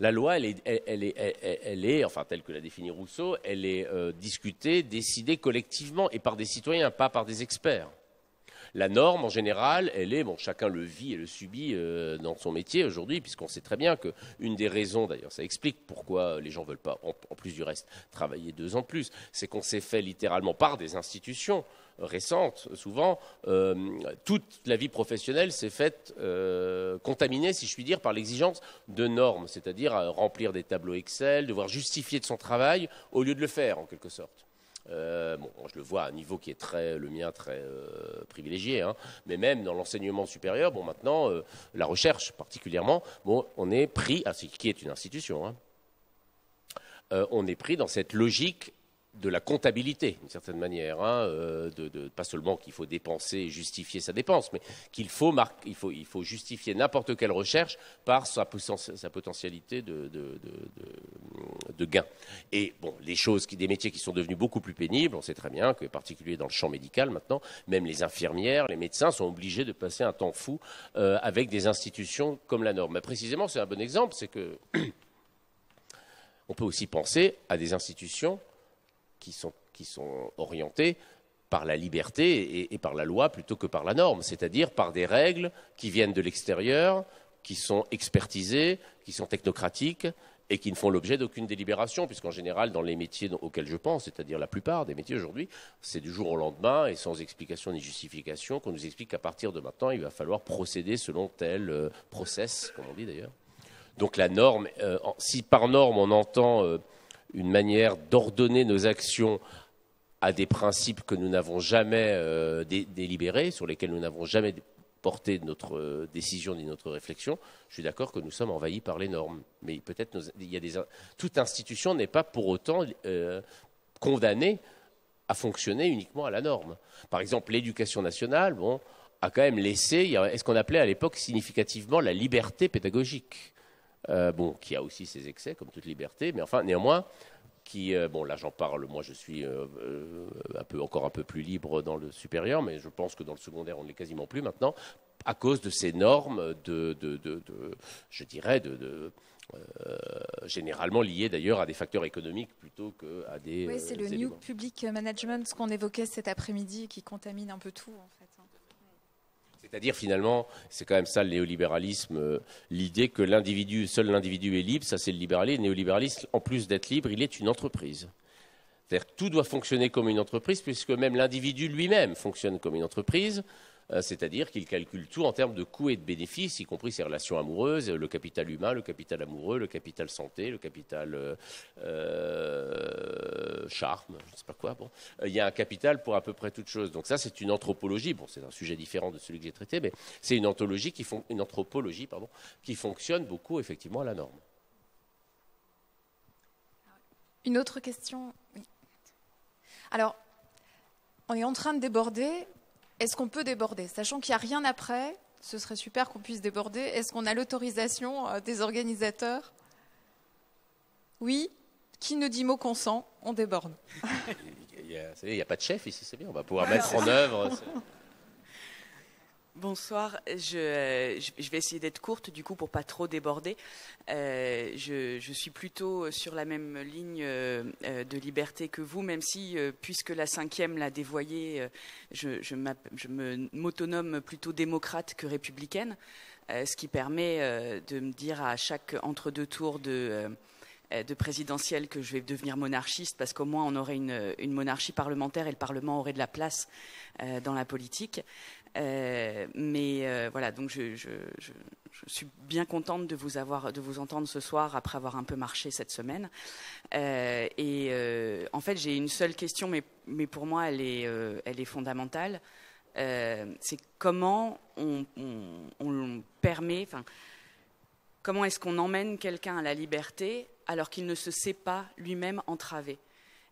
La loi, elle est, enfin, telle que l'a définie Rousseau, elle est discutée, décidée collectivement et par des citoyens, pas par des experts. La norme, en général, elle est, bon, chacun le vit et le subit dans son métier aujourd'hui, puisqu'on sait très bien qu'une des raisons, d'ailleurs, ça explique pourquoi les gens ne veulent pas, en plus du reste, travailler 2 ans de plus, c'est qu'on s'est fait littéralement par des institutions récentes, souvent, toute la vie professionnelle s'est faite contaminée, si je puis dire, par l'exigence de normes, c'est-à-dire remplir des tableaux Excel, devoir justifier de son travail au lieu de le faire, en quelque sorte. Bon, je le vois à un niveau qui est le mien très privilégié, hein, mais même dans l'enseignement supérieur, bon, maintenant, la recherche particulièrement, bon, on est pris, qui est une institution, hein, on est pris dans cette logique de la comptabilité, d'une certaine manière, hein, pas seulement qu'il faut dépenser et justifier sa dépense, mais qu'il faut, il faut justifier n'importe quelle recherche par sa potentialité de gain. Et bon, des métiers qui sont devenus beaucoup plus pénibles, on sait très bien que, en particulier dans le champ médical maintenant, même les infirmières, les médecins sont obligés de passer un temps fou avec des institutions comme la norme. Mais précisément, c'est un bon exemple, c'est que on peut aussi penser à des institutions qui sont orientés par la liberté et par la loi plutôt que par la norme, c'est-à-dire par des règles qui viennent de l'extérieur, qui sont expertisées, qui sont technocratiques et qui ne font l'objet d'aucune délibération, puisqu'en général, dans les métiers auxquels je pense, c'est-à-dire la plupart des métiers aujourd'hui, c'est du jour au lendemain et sans explication ni justification qu'on nous explique qu'à partir de maintenant, il va falloir procéder selon tel process, comme on dit d'ailleurs. Donc la norme, si par norme on entend une manière d'ordonner nos actions à des principes que nous n'avons jamais délibérés, sur lesquels nous n'avons jamais porté notre décision ni notre réflexion, je suis d'accord que nous sommes envahis par les normes. Mais peut-être toute institution n'est pas pour autant condamnée à fonctionner uniquement à la norme. Par exemple, l'éducation nationale a quand même laissé ce qu'on appelait à l'époque significativement la liberté pédagogique. Qui a aussi ses excès, comme toute liberté, mais enfin, néanmoins, là j'en parle, moi je suis encore un peu plus libre dans le supérieur, mais je pense que dans le secondaire, on ne l'est quasiment plus maintenant, à cause de ces normes je dirais, généralement liées d'ailleurs à des facteurs économiques plutôt qu'à des Oui, c'est le New Public Management, ce qu'on évoquait cet après-midi, qui contamine un peu tout, en fait. C'est-à-dire, finalement, c'est quand même ça le néolibéralisme, l'idée que seul l'individu est libre, ça c'est le libéralisme. Le néolibéralisme, en plus d'être libre, il est une entreprise. C'est-à-dire que tout doit fonctionner comme une entreprise, puisque même l'individu lui-même fonctionne comme une entreprise, c'est-à-dire qu'il calcule tout en termes de coûts et de bénéfices, y compris ses relations amoureuses, le capital humain, le capital amoureux, le capital santé, le capital charme, je ne sais pas quoi. Il y a un capital pour à peu près toutes choses. Donc ça, c'est une anthropologie. C'est un sujet différent de celui que j'ai traité, mais c'est une anthropologie qui fonctionne beaucoup effectivement à la norme. Une autre question. Oui. Alors, on est en train de déborder. Est-ce qu'on peut déborder? Sachant qu'il n'y a rien après, ce serait super qu'on puisse déborder. Est-ce qu'on a l'autorisation des organisateurs? Oui. Qui ne dit mot consent? On déborde. Il n'y a pas de chef ici, c'est bien. On va pouvoir mettre en œuvre. Bonsoir, je vais essayer d'être courte du coup pour pas trop déborder. Je suis plutôt sur la même ligne de liberté que vous, même si puisque la 5e l'a dévoyée, je m'autonome plutôt démocrate que républicaine, ce qui permet de me dire à chaque entre-deux tours de présidentielle que je vais devenir monarchiste, parce qu'au moins on aurait une monarchie parlementaire et le Parlement aurait de la place dans la politique. Voilà, donc je suis bien contente de vous entendre ce soir après avoir un peu marché cette semaine. En fait, j'ai une seule question, mais pour moi, elle est fondamentale. C'est comment on permet, comment est-ce qu'on emmène quelqu'un à la liberté alors qu'il ne se sait pas lui-même entraver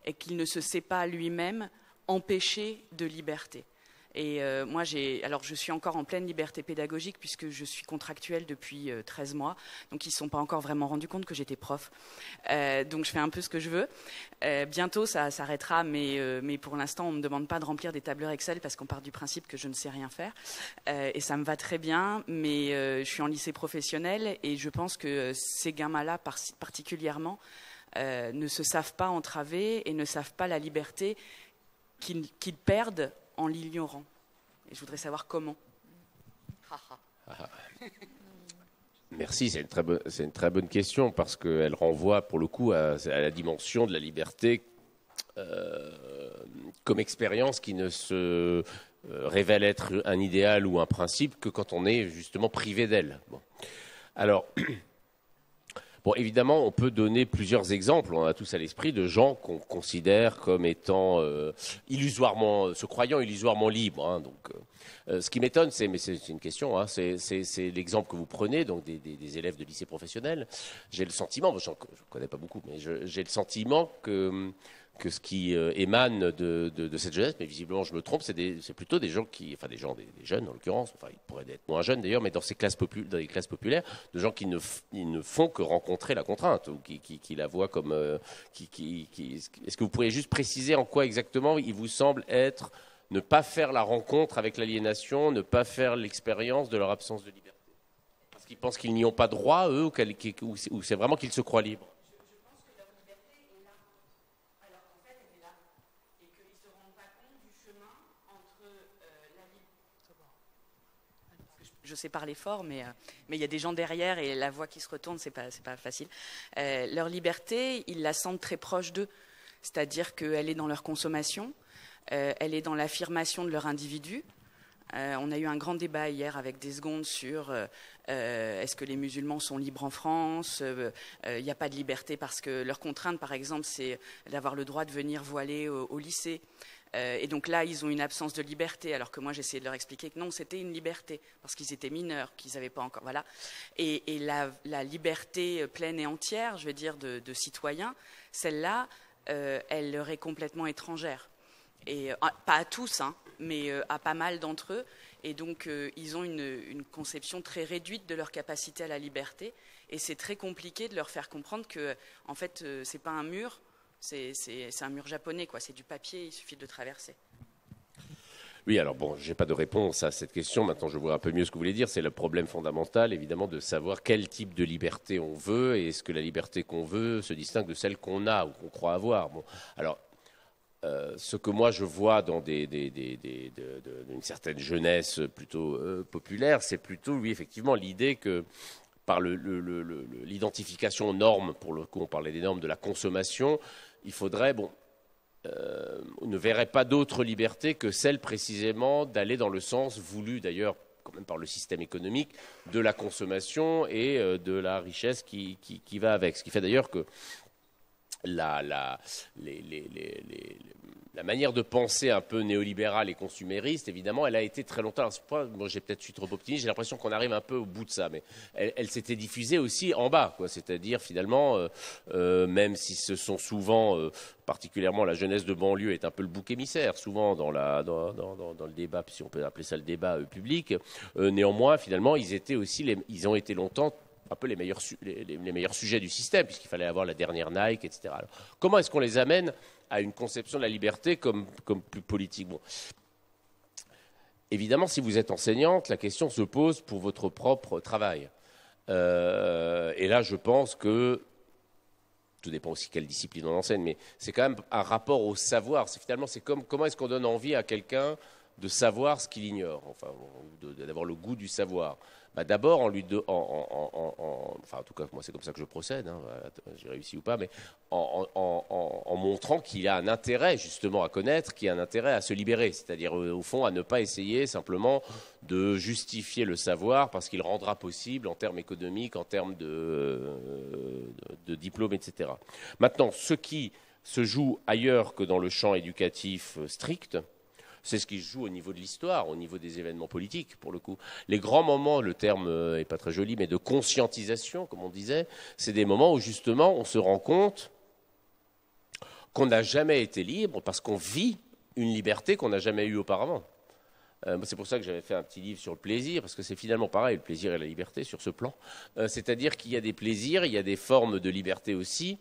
et qu'il ne se sait pas lui-même empêcher de liberté. Et moi, je suis encore en pleine liberté pédagogique puisque je suis contractuelle depuis 13 mois. Donc, ils ne se sont pas encore vraiment rendus compte que j'étais prof. Donc, je fais un peu ce que je veux. Bientôt, ça s'arrêtera, mais pour l'instant, on ne me demande pas de remplir des tableurs Excel parce qu'on part du principe que je ne sais rien faire. Et ça me va très bien, mais je suis en lycée professionnel et je pense que ces gamins-là, particulièrement, ne se savent pas entraver et ne savent pas la liberté qu'ils perdent en l'ignorant. Et je voudrais savoir comment. Merci, c'est une très bonne question parce qu'elle renvoie pour le coup à la dimension de la liberté comme expérience qui ne se révèle être un idéal ou un principe que quand on est justement privé d'elle. Alors, évidemment, on peut donner plusieurs exemples, on a tous à l'esprit, de gens qu'on considère comme étant se croyant illusoirement libres. Ce qui m'étonne, mais c'est une question, c'est l'exemple que vous prenez, donc des élèves de lycée professionnel. J'ai le sentiment, je ne connais pas beaucoup, mais j'ai le sentiment que que ce qui émane de cette jeunesse, mais visiblement je me trompe, c'est plutôt des gens des jeunes en l'occurrence, enfin ils pourraient être moins jeunes d'ailleurs, mais dans dans les classes populaires, de gens qui ne font que rencontrer la contrainte, ou qui la voient comme... Est-ce que vous pourriez juste préciser en quoi exactement il vous semble être ne pas faire la rencontre avec l'aliénation, ne pas faire l'expérience de leur absence de liberté? Parce qu'ils pensent qu'ils n'y ont pas droit, eux, ou c'est vraiment qu'ils se croient libres? Je sais parler fort, mais il y a des gens derrière et la voix qui se retourne, c'est pas facile. Leur liberté, ils la sentent très proche d'eux, c'est-à-dire qu'elle est dans leur consommation, elle est dans l'affirmation de leur individu. On a eu un grand débat hier avec des secondes sur est-ce que les musulmans sont libres en France, il n'y a pas de liberté parce que leur contrainte, par exemple, c'est d'avoir le droit de venir voiler au lycée. Et donc là, ils ont une absence de liberté, alors que moi, j'essayais de leur expliquer que non, c'était une liberté, parce qu'ils étaient mineurs, qu'ils n'avaient pas encore... Voilà. Et la liberté pleine et entière, je veux dire, de citoyens, celle-là, elle leur est complètement étrangère. Et pas à tous, hein, mais à pas mal d'entre eux. Et donc, ils ont une conception très réduite de leur capacité à la liberté. Et c'est très compliqué de leur faire comprendre que, en fait, c'est pas un mur... C'est un mur japonais, quoi. C'est du papier, il suffit de le traverser. Oui, alors bon, je n'ai pas de réponse à cette question. Maintenant, je vois un peu mieux ce que vous voulez dire. C'est le problème fondamental, évidemment, de savoir quel type de liberté on veut et est-ce que la liberté qu'on veut se distingue de celle qu'on a ou qu'on croit avoir. Bon, alors, ce que moi je vois dans d'une certaine jeunesse plutôt populaire, c'est plutôt, oui, effectivement, l'idée que par l'identification aux normes, pour le coup, on parlait des normes de la consommation, il faudrait, on ne verrait pas d'autre liberté que celle précisément d'aller dans le sens voulu d'ailleurs quand même par le système économique de la consommation et de la richesse qui va avec. Ce qui fait d'ailleurs que la manière de penser un peu néolibérale et consumériste, évidemment, elle a été très longtemps. Moi, j'ai peut-être suis trop optimiste. J'ai l'impression qu'on arrive un peu au bout de ça, mais elle s'était diffusée aussi en bas, quoi. C'est-à-dire finalement, même si ce sont souvent, particulièrement la jeunesse de banlieue est un peu le bouc émissaire, souvent dans le débat, si on peut appeler ça le débat public. Néanmoins, finalement, ils ont été longtemps un peu les meilleurs sujets du système, puisqu'il fallait avoir la dernière Nike, etc. Alors, comment est-ce qu'on les amène à une conception de la liberté comme plus politique? Bon. Évidemment, si vous êtes enseignante, la question se pose pour votre propre travail. Et là, je pense que, tout dépend aussi quelle discipline on enseigne, mais c'est quand même un rapport au savoir. C'est comme comment est-ce qu'on donne envie à quelqu'un de savoir ce qu'il ignore, enfin, d'avoir le goût du savoir. D'abord, en tout cas, moi, c'est comme ça que je procède, hein, j'ai réussi ou pas, mais en montrant qu'il y a un intérêt, justement, à connaître, qu'il y a un intérêt à se libérer, c'est-à-dire, au fond, à ne pas essayer simplement de justifier le savoir parce qu'il rendra possible en termes économiques, en termes de diplôme, etc. Maintenant, ce qui se joue ailleurs que dans le champ éducatif strict, c'est ce qui se joue au niveau de l'histoire, au niveau des événements politiques, pour le coup. Les grands moments, le terme n'est pas très joli, mais de conscientisation, comme on disait, c'est des moments où, justement, on se rend compte qu'on n'a jamais été libre parce qu'on vit une liberté qu'on n'a jamais eue auparavant. C'est pour ça que j'avais fait un petit livre sur le plaisir, parce que c'est finalement pareil, le plaisir et la liberté sur ce plan. C'est-à-dire qu'il y a des plaisirs, il y a des formes de liberté aussi,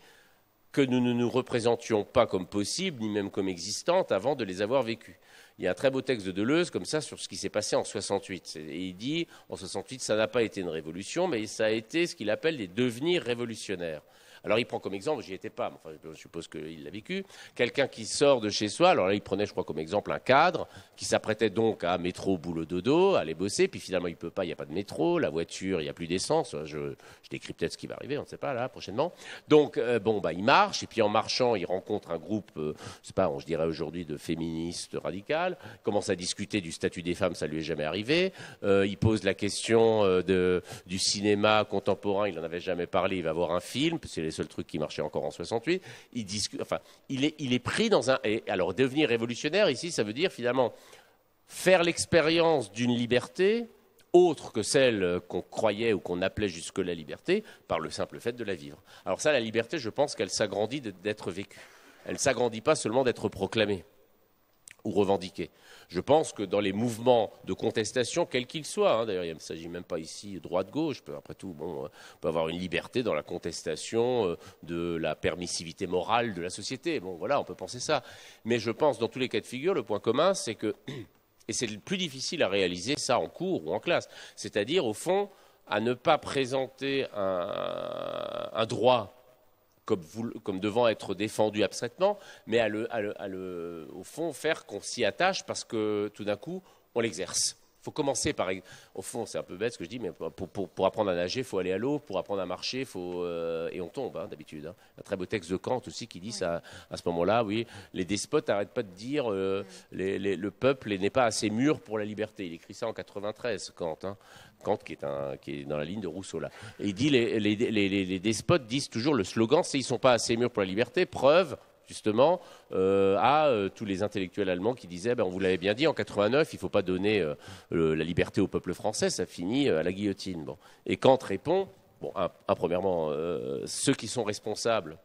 que nous ne nous représentions pas comme possibles, ni même comme existantes, avant de les avoir vécues. Il y a un très beau texte de Deleuze comme ça sur ce qui s'est passé en 68. Et il dit, en 68, ça n'a pas été une révolution, mais ça a été ce qu'il appelle des devenirs révolutionnaires. Alors il prend comme exemple, j'y étais pas, mais enfin, je suppose qu'il l'a vécu, quelqu'un qui sort de chez soi, alors là il prenait je crois comme exemple un cadre qui s'apprêtait donc à métro, boulot, dodo, à aller bosser, puis finalement il peut pas, il n'y a pas de métro, la voiture, il n'y a plus d'essence, je décris peut-être ce qui va arriver, on ne sait pas là prochainement. Donc il marche, et puis en marchant il rencontre un groupe, je dirais aujourd'hui de féministes radicales, commence à discuter du statut des femmes, ça lui est jamais arrivé, il pose la question du cinéma contemporain, il n'en avait jamais parlé, il va voir un film, c'est seul truc qui marchait encore en 68, il est pris dans un... Et alors, devenir révolutionnaire, ici, ça veut dire, finalement, faire l'expérience d'une liberté autre que celle qu'on croyait ou qu'on appelait jusque la liberté, par le simple fait de la vivre. Alors ça, la liberté, je pense qu'elle s'agrandit d'être vécue. elle ne s'agrandit pas seulement d'être proclamée ou revendiquée. Je pense que dans les mouvements de contestation, quels qu'ils soient, hein, d'ailleurs il ne s'agit même pas ici droite-gauche, après tout, bon, on peut avoir une liberté dans la contestation de la permissivité morale de la société. Bon, voilà, on peut penser ça. Mais je pense, dans tous les cas de figure, le point commun, c'est que, et c'est le plus difficile à réaliser ça en cours ou en classe, c'est-à-dire, au fond, à ne pas présenter un droit comme devant être défendu abstraitement, mais au fond, faire qu'on s'y attache parce que tout d'un coup, on l'exerce. Il faut commencer par... Au fond, c'est un peu bête ce que je dis, mais pour apprendre à nager, il faut aller à l'eau. Pour apprendre à marcher, et on tombe, hein, d'habitude. Hein. Un très beau texte de Kant aussi qui dit ça à ce moment-là. Oui, les despotes n'arrêtent pas de dire le peuple n'est pas assez mûr pour la liberté. Il écrit ça en 93, Kant. Hein. Kant qui est dans la ligne de Rousseau là. Et il dit les despotes disent toujours le slogan, c'est ils sont pas assez mûrs pour la liberté. Preuve justement à tous les intellectuels allemands qui disaient on vous l'avait bien dit en 89, il ne faut pas donner la liberté au peuple français, ça finit à la guillotine. Bon. Et Kant répond premièrement, ceux qui sont responsables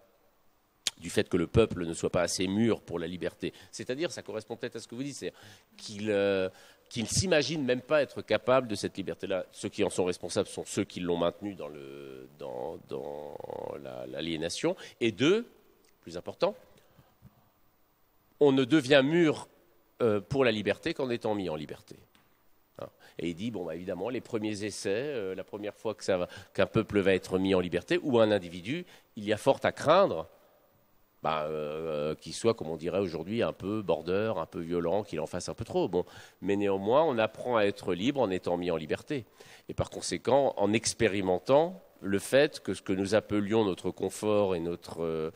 du fait que le peuple ne soit pas assez mûr pour la liberté, c'est-à-dire, ça correspond peut-être à ce que vous dites, c'est qu'il ne s'imaginent même pas être capables de cette liberté-là. Ceux qui en sont responsables sont ceux qui l'ont maintenue dans l'aliénation. Et deux, plus important, on ne devient mûr pour la liberté qu'en étant mis en liberté. Et il dit, évidemment, les premiers essais, la première fois qu'un peuple va être mis en liberté, ou un individu, il y a fort à craindre qu'il soit, comme on dirait aujourd'hui, un peu border, un peu violent, qu'il en fasse un peu trop. Bon. Mais néanmoins, on apprend à être libre en étant mis en liberté. Et par conséquent, en expérimentant le fait que ce que nous appelions notre confort et notre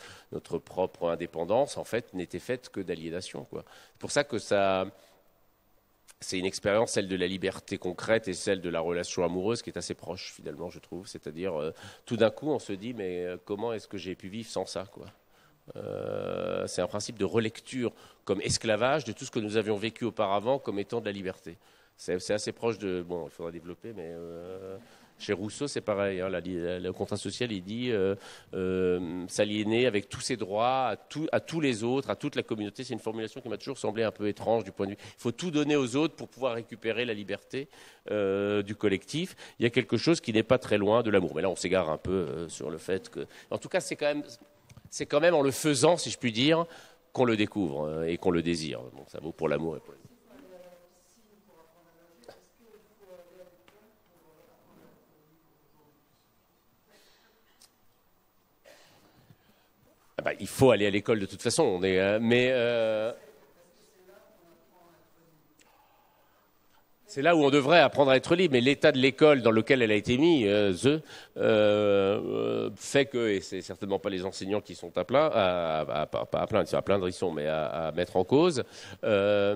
propre indépendance, en fait, n'était faite que d'aliénation. C'est pour ça que c'est une expérience, celle de la liberté concrète et celle de la relation amoureuse, qui est assez proche, finalement, je trouve. C'est-à-dire, tout d'un coup, on se dit, mais comment est-ce que j'ai pu vivre sans ça, quoi ? C'est un principe de relecture comme esclavage de tout ce que nous avions vécu auparavant comme étant de la liberté. C'est assez proche de... Bon, il faudra développer, mais chez Rousseau, c'est pareil. Hein, le contrat social, il dit s'aliéner avec tous ses droits à tous les autres, à toute la communauté. C'est une formulation qui m'a toujours semblé un peu étrange du point de vue... Il faut tout donner aux autres pour pouvoir récupérer la liberté du collectif. Il y a quelque chose qui n'est pas très loin de l'amour. Mais là, on s'égare un peu sur le fait que... En tout cas, c'est quand même en le faisant, si je puis dire, qu'on le découvre et qu'on le désire. Bon, ça vaut pour l'amour et pour l'amour. Il faut aller à l'école de toute façon, c'est là où on devrait apprendre à être libre, mais l'état de l'école dans lequel elle a été mise, fait que, et c'est certainement pas les enseignants qui sont à plaindre, à plaindre ils sont, mais à mettre en cause. On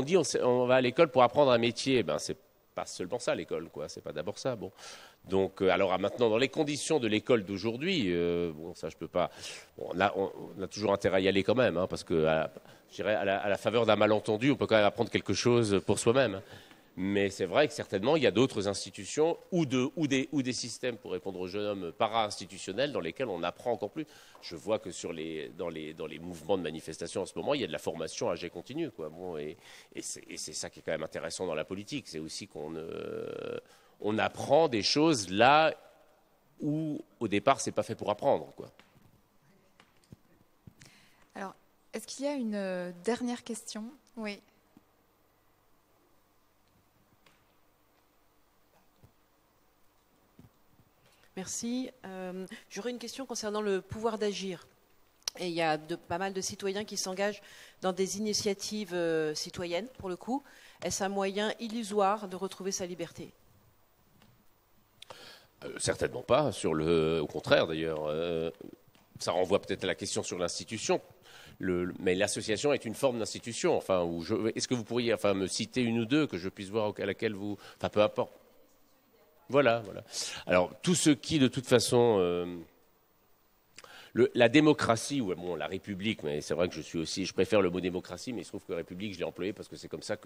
dit on va à l'école pour apprendre un métier, c'est pas seulement ça l'école, quoi. C'est pas d'abord ça. Bon. Donc, alors maintenant, dans les conditions de l'école d'aujourd'hui, ça je peux pas. On a toujours intérêt à y aller quand même, hein, parce que, je dirais, à la faveur d'un malentendu, on peut quand même apprendre quelque chose pour soi-même. Mais c'est vrai que certainement, il y a d'autres institutions ou des systèmes, pour répondre aux jeunes hommes, para-institutionnels dans lesquels on apprend encore plus. Je vois que dans les mouvements de manifestation en ce moment, il y a de la formation à jet continu, quoi. Bon, et c'est ça qui est quand même intéressant dans la politique. C'est aussi qu'on apprend des choses là où, au départ, c'est pas fait pour apprendre, quoi. Alors, est-ce qu'il y a une dernière question ? Oui. Merci. J'aurais une question concernant le pouvoir d'agir. Et il y a pas mal de citoyens qui s'engagent dans des initiatives citoyennes, pour le coup. Est-ce un moyen illusoire de retrouver sa liberté ? Certainement pas. Au contraire, d'ailleurs. Ça renvoie peut-être à la question sur l'institution. Mais l'association est une forme d'institution. Enfin, est-ce que vous pourriez me citer une ou deux que je puisse voir à laquelle vous... Enfin, peu importe. Voilà. Alors, tout ce qui, de toute façon, La démocratie, ou bon, la République, mais c'est vrai que je préfère le mot démocratie, mais il se trouve que République, je l'ai employé parce que c'est comme ça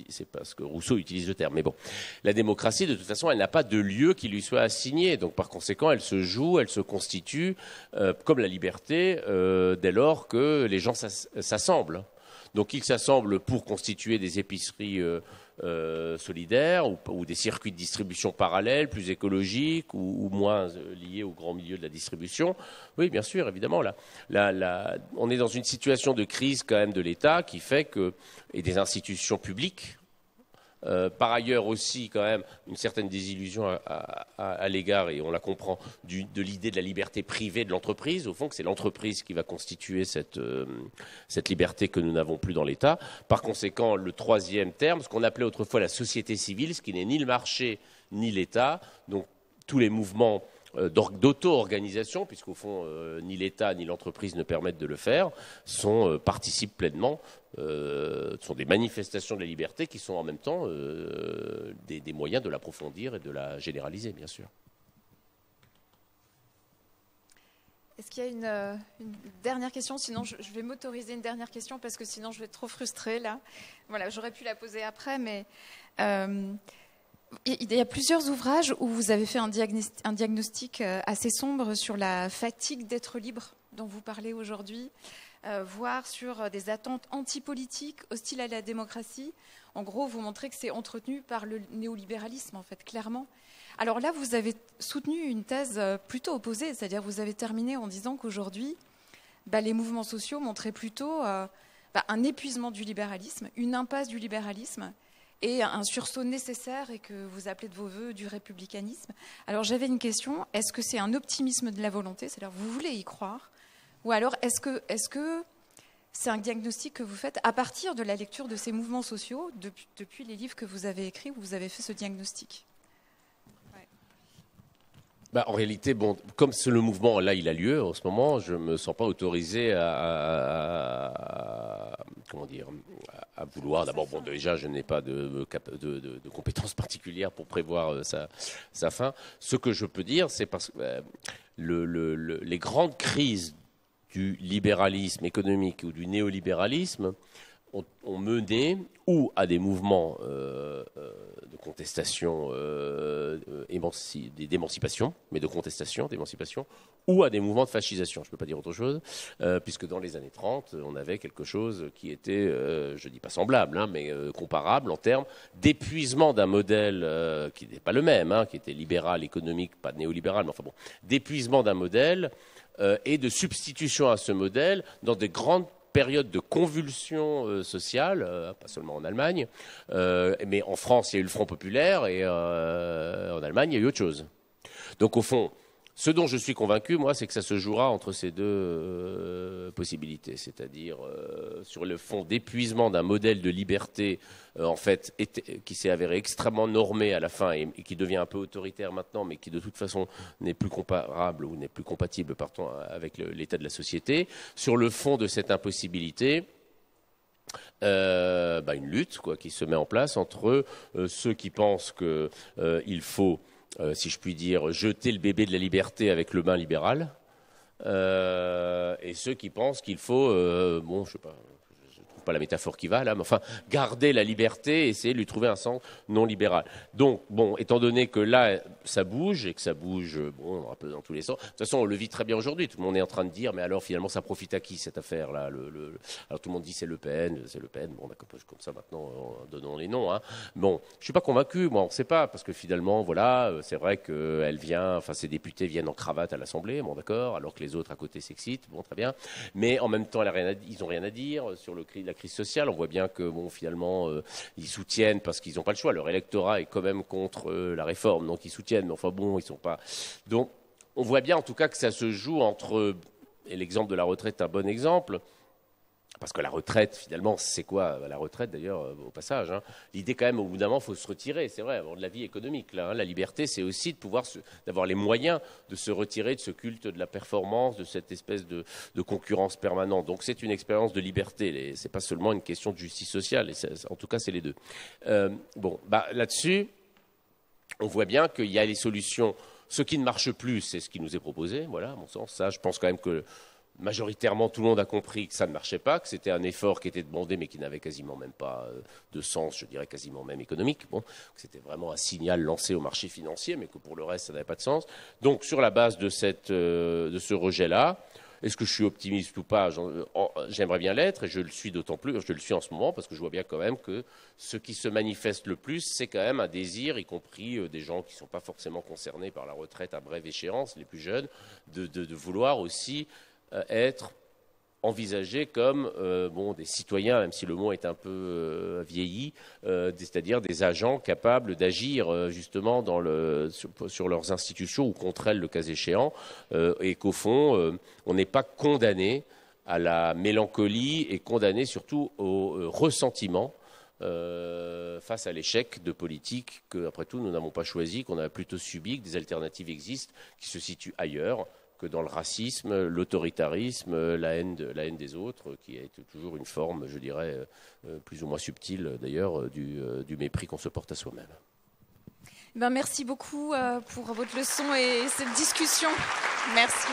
c'est parce que Rousseau utilise le terme. Mais bon, la démocratie, de toute façon, elle n'a pas de lieu qui lui soit assigné. Donc, par conséquent, elle se joue, elle se constitue, comme la liberté, dès lors que les gens s'assemblent. Donc, ils s'assemblent pour constituer des épiceries solidaires ou des circuits de distribution parallèles, plus écologiques ou moins liés au grand milieu de la distribution. Oui, bien sûr, évidemment. On est dans une situation de crise quand même de l'État qui fait et des institutions publiques. Par ailleurs aussi quand même une certaine désillusion à l'égard, et on la comprend, de l'idée de la liberté privée de l'entreprise, au fond que c'est l'entreprise qui va constituer cette liberté que nous n'avons plus dans l'État. Par conséquent, le troisième terme, ce qu'on appelait autrefois la société civile, ce qui n'est ni le marché ni l'État, donc tous les mouvements d'auto-organisation, puisqu'au fond, ni l'État ni l'entreprise ne permettent de le faire, participent pleinement, sont des manifestations de la liberté qui sont en même temps des moyens de l'approfondir et de la généraliser, bien sûr. Est-ce qu'il y a une dernière question? Sinon, je vais m'autoriser une dernière question parce que sinon, je vais être trop frustrée, là. Voilà, j'aurais pu la poser après, mais... il y a plusieurs ouvrages où vous avez fait un diagnostic assez sombre sur la fatigue d'être libre dont vous parlez aujourd'hui, voire sur des attentes antipolitiques, hostiles à la démocratie. En gros, vous montrez que c'est entretenu par le néolibéralisme, en fait, clairement. Alors là, vous avez soutenu une thèse plutôt opposée, c'est-à-dire vous avez terminé en disant qu'aujourd'hui, les mouvements sociaux montraient plutôt un épuisement du libéralisme, une impasse du libéralisme, et un sursaut nécessaire et que vous appelez de vos voeux du républicanisme. Alors j'avais une question, est-ce que c'est un optimisme de la volonté, c'est-à-dire vous voulez y croire, ou alors est-ce que c'est un diagnostic que vous faites à partir de la lecture de ces mouvements sociaux, depuis les livres que vous avez écrits, où vous avez fait ce diagnostic? En réalité, comme le mouvement, là, il a lieu en ce moment, je ne me sens pas autorisé à vouloir. D'abord, déjà, je n'ai pas de compétences particulières pour prévoir sa fin. Ce que je peux dire, c'est parce que les grandes crises du libéralisme économique ou du néolibéralisme ont mené ou à des mouvements de contestation, d'émancipation, mais de contestation, d'émancipation, ou à des mouvements de fascisation. Je ne peux pas dire autre chose, puisque dans les années 30, on avait quelque chose qui était, je ne dis pas semblable, mais comparable en termes d'épuisement d'un modèle qui n'est pas le même, qui était libéral, économique, pas néolibéral, mais enfin bon, d'épuisement d'un modèle et de substitution à ce modèle dans des grandes période de convulsion sociale, pas seulement en Allemagne, mais en France, il y a eu le Front populaire et en Allemagne, il y a eu autre chose. Donc au fond, ce dont je suis convaincu, moi, c'est que ça se jouera entre ces deux possibilités, c'est-à-dire sur le fond d'épuisement d'un modèle de liberté, en fait, qui s'est avéré extrêmement normé à la fin et qui devient un peu autoritaire maintenant, mais qui de toute façon n'est plus comparable ou n'est plus compatible, pardon, avec l'état de la société. Sur le fond de cette impossibilité, une lutte qui se met en place entre ceux qui pensent qu'il faut, si je puis dire, jeter le bébé de la liberté avec le bain libéral, et ceux qui pensent qu'il faut, je sais pas, je trouve pas la métaphore qui va là, mais enfin, garder la liberté et essayer de lui trouver un sens non libéral. Donc, étant donné que là, ça bouge, et que ça bouge, un peu dans tous les sens, de toute façon, on le vit très bien aujourd'hui, tout le monde est en train de dire, mais alors finalement, ça profite à qui cette affaire-là? Alors tout le monde dit c'est Le Pen, comme ça maintenant, donnons les noms. Bon, je suis pas convaincu, moi, on ne sait pas, parce que finalement, voilà, c'est vrai que ces députés viennent en cravate à l'Assemblée, d'accord, alors que les autres à côté s'excitent, très bien, mais en même temps, ils n'ont rien à dire sur la crise sociale. On voit bien que, finalement, ils soutiennent parce qu'ils n'ont pas le choix. Leur électorat est quand même contre la réforme, donc ils soutiennent, mais enfin ils sont pas. Donc, on voit bien en tout cas que ça se joue entre, et l'exemple de la retraite est un bon exemple, parce que la retraite, finalement, c'est quoi la retraite, d'ailleurs, au passage, l'idée, quand même, au bout d'un moment, il faut se retirer, c'est vrai, avant de la vie économique. Là, la liberté, c'est aussi d'avoir les moyens de se retirer de ce culte de la performance, de cette espèce de concurrence permanente. Donc, c'est une expérience de liberté. Ce n'est pas seulement une question de justice sociale. En tout cas, c'est les deux. Là-dessus, on voit bien qu'il y a les solutions Ce qui ne marche plus, c'est ce qui nous est proposé. Voilà, à mon sens, ça, je pense quand même que majoritairement, tout le monde a compris que ça ne marchait pas, que c'était un effort qui était demandé, mais qui n'avait quasiment même pas de sens, je dirais quasiment même économique. Bon, que c'était vraiment un signal lancé au marché financier, mais que pour le reste, ça n'avait pas de sens. Donc, sur la base de ce rejet-là, est-ce que je suis optimiste ou pas? J'aimerais bien l'être, et je le suis d'autant plus, je le suis en ce moment, parce que je vois bien quand même que ce qui se manifeste le plus, c'est quand même un désir, y compris des gens qui ne sont pas forcément concernés par la retraite à brève échéance, les plus jeunes, de vouloir aussi être envisagés comme des citoyens, même si le mot est un peu vieilli, c'est-à-dire des agents capables d'agir justement sur leurs institutions ou contre elles, le cas échéant, et qu'au fond, on n'est pas condamné à la mélancolie et condamné surtout au ressentiment face à l'échec de politique que, après tout, nous n'avons pas choisi, qu'on a plutôt subi, que des alternatives existent qui se situent ailleurs que dans le racisme, l'autoritarisme, la haine des autres, qui est toujours une forme, je dirais, plus ou moins subtile d'ailleurs, du mépris qu'on se porte à soi-même. Merci beaucoup pour votre leçon et cette discussion. Merci.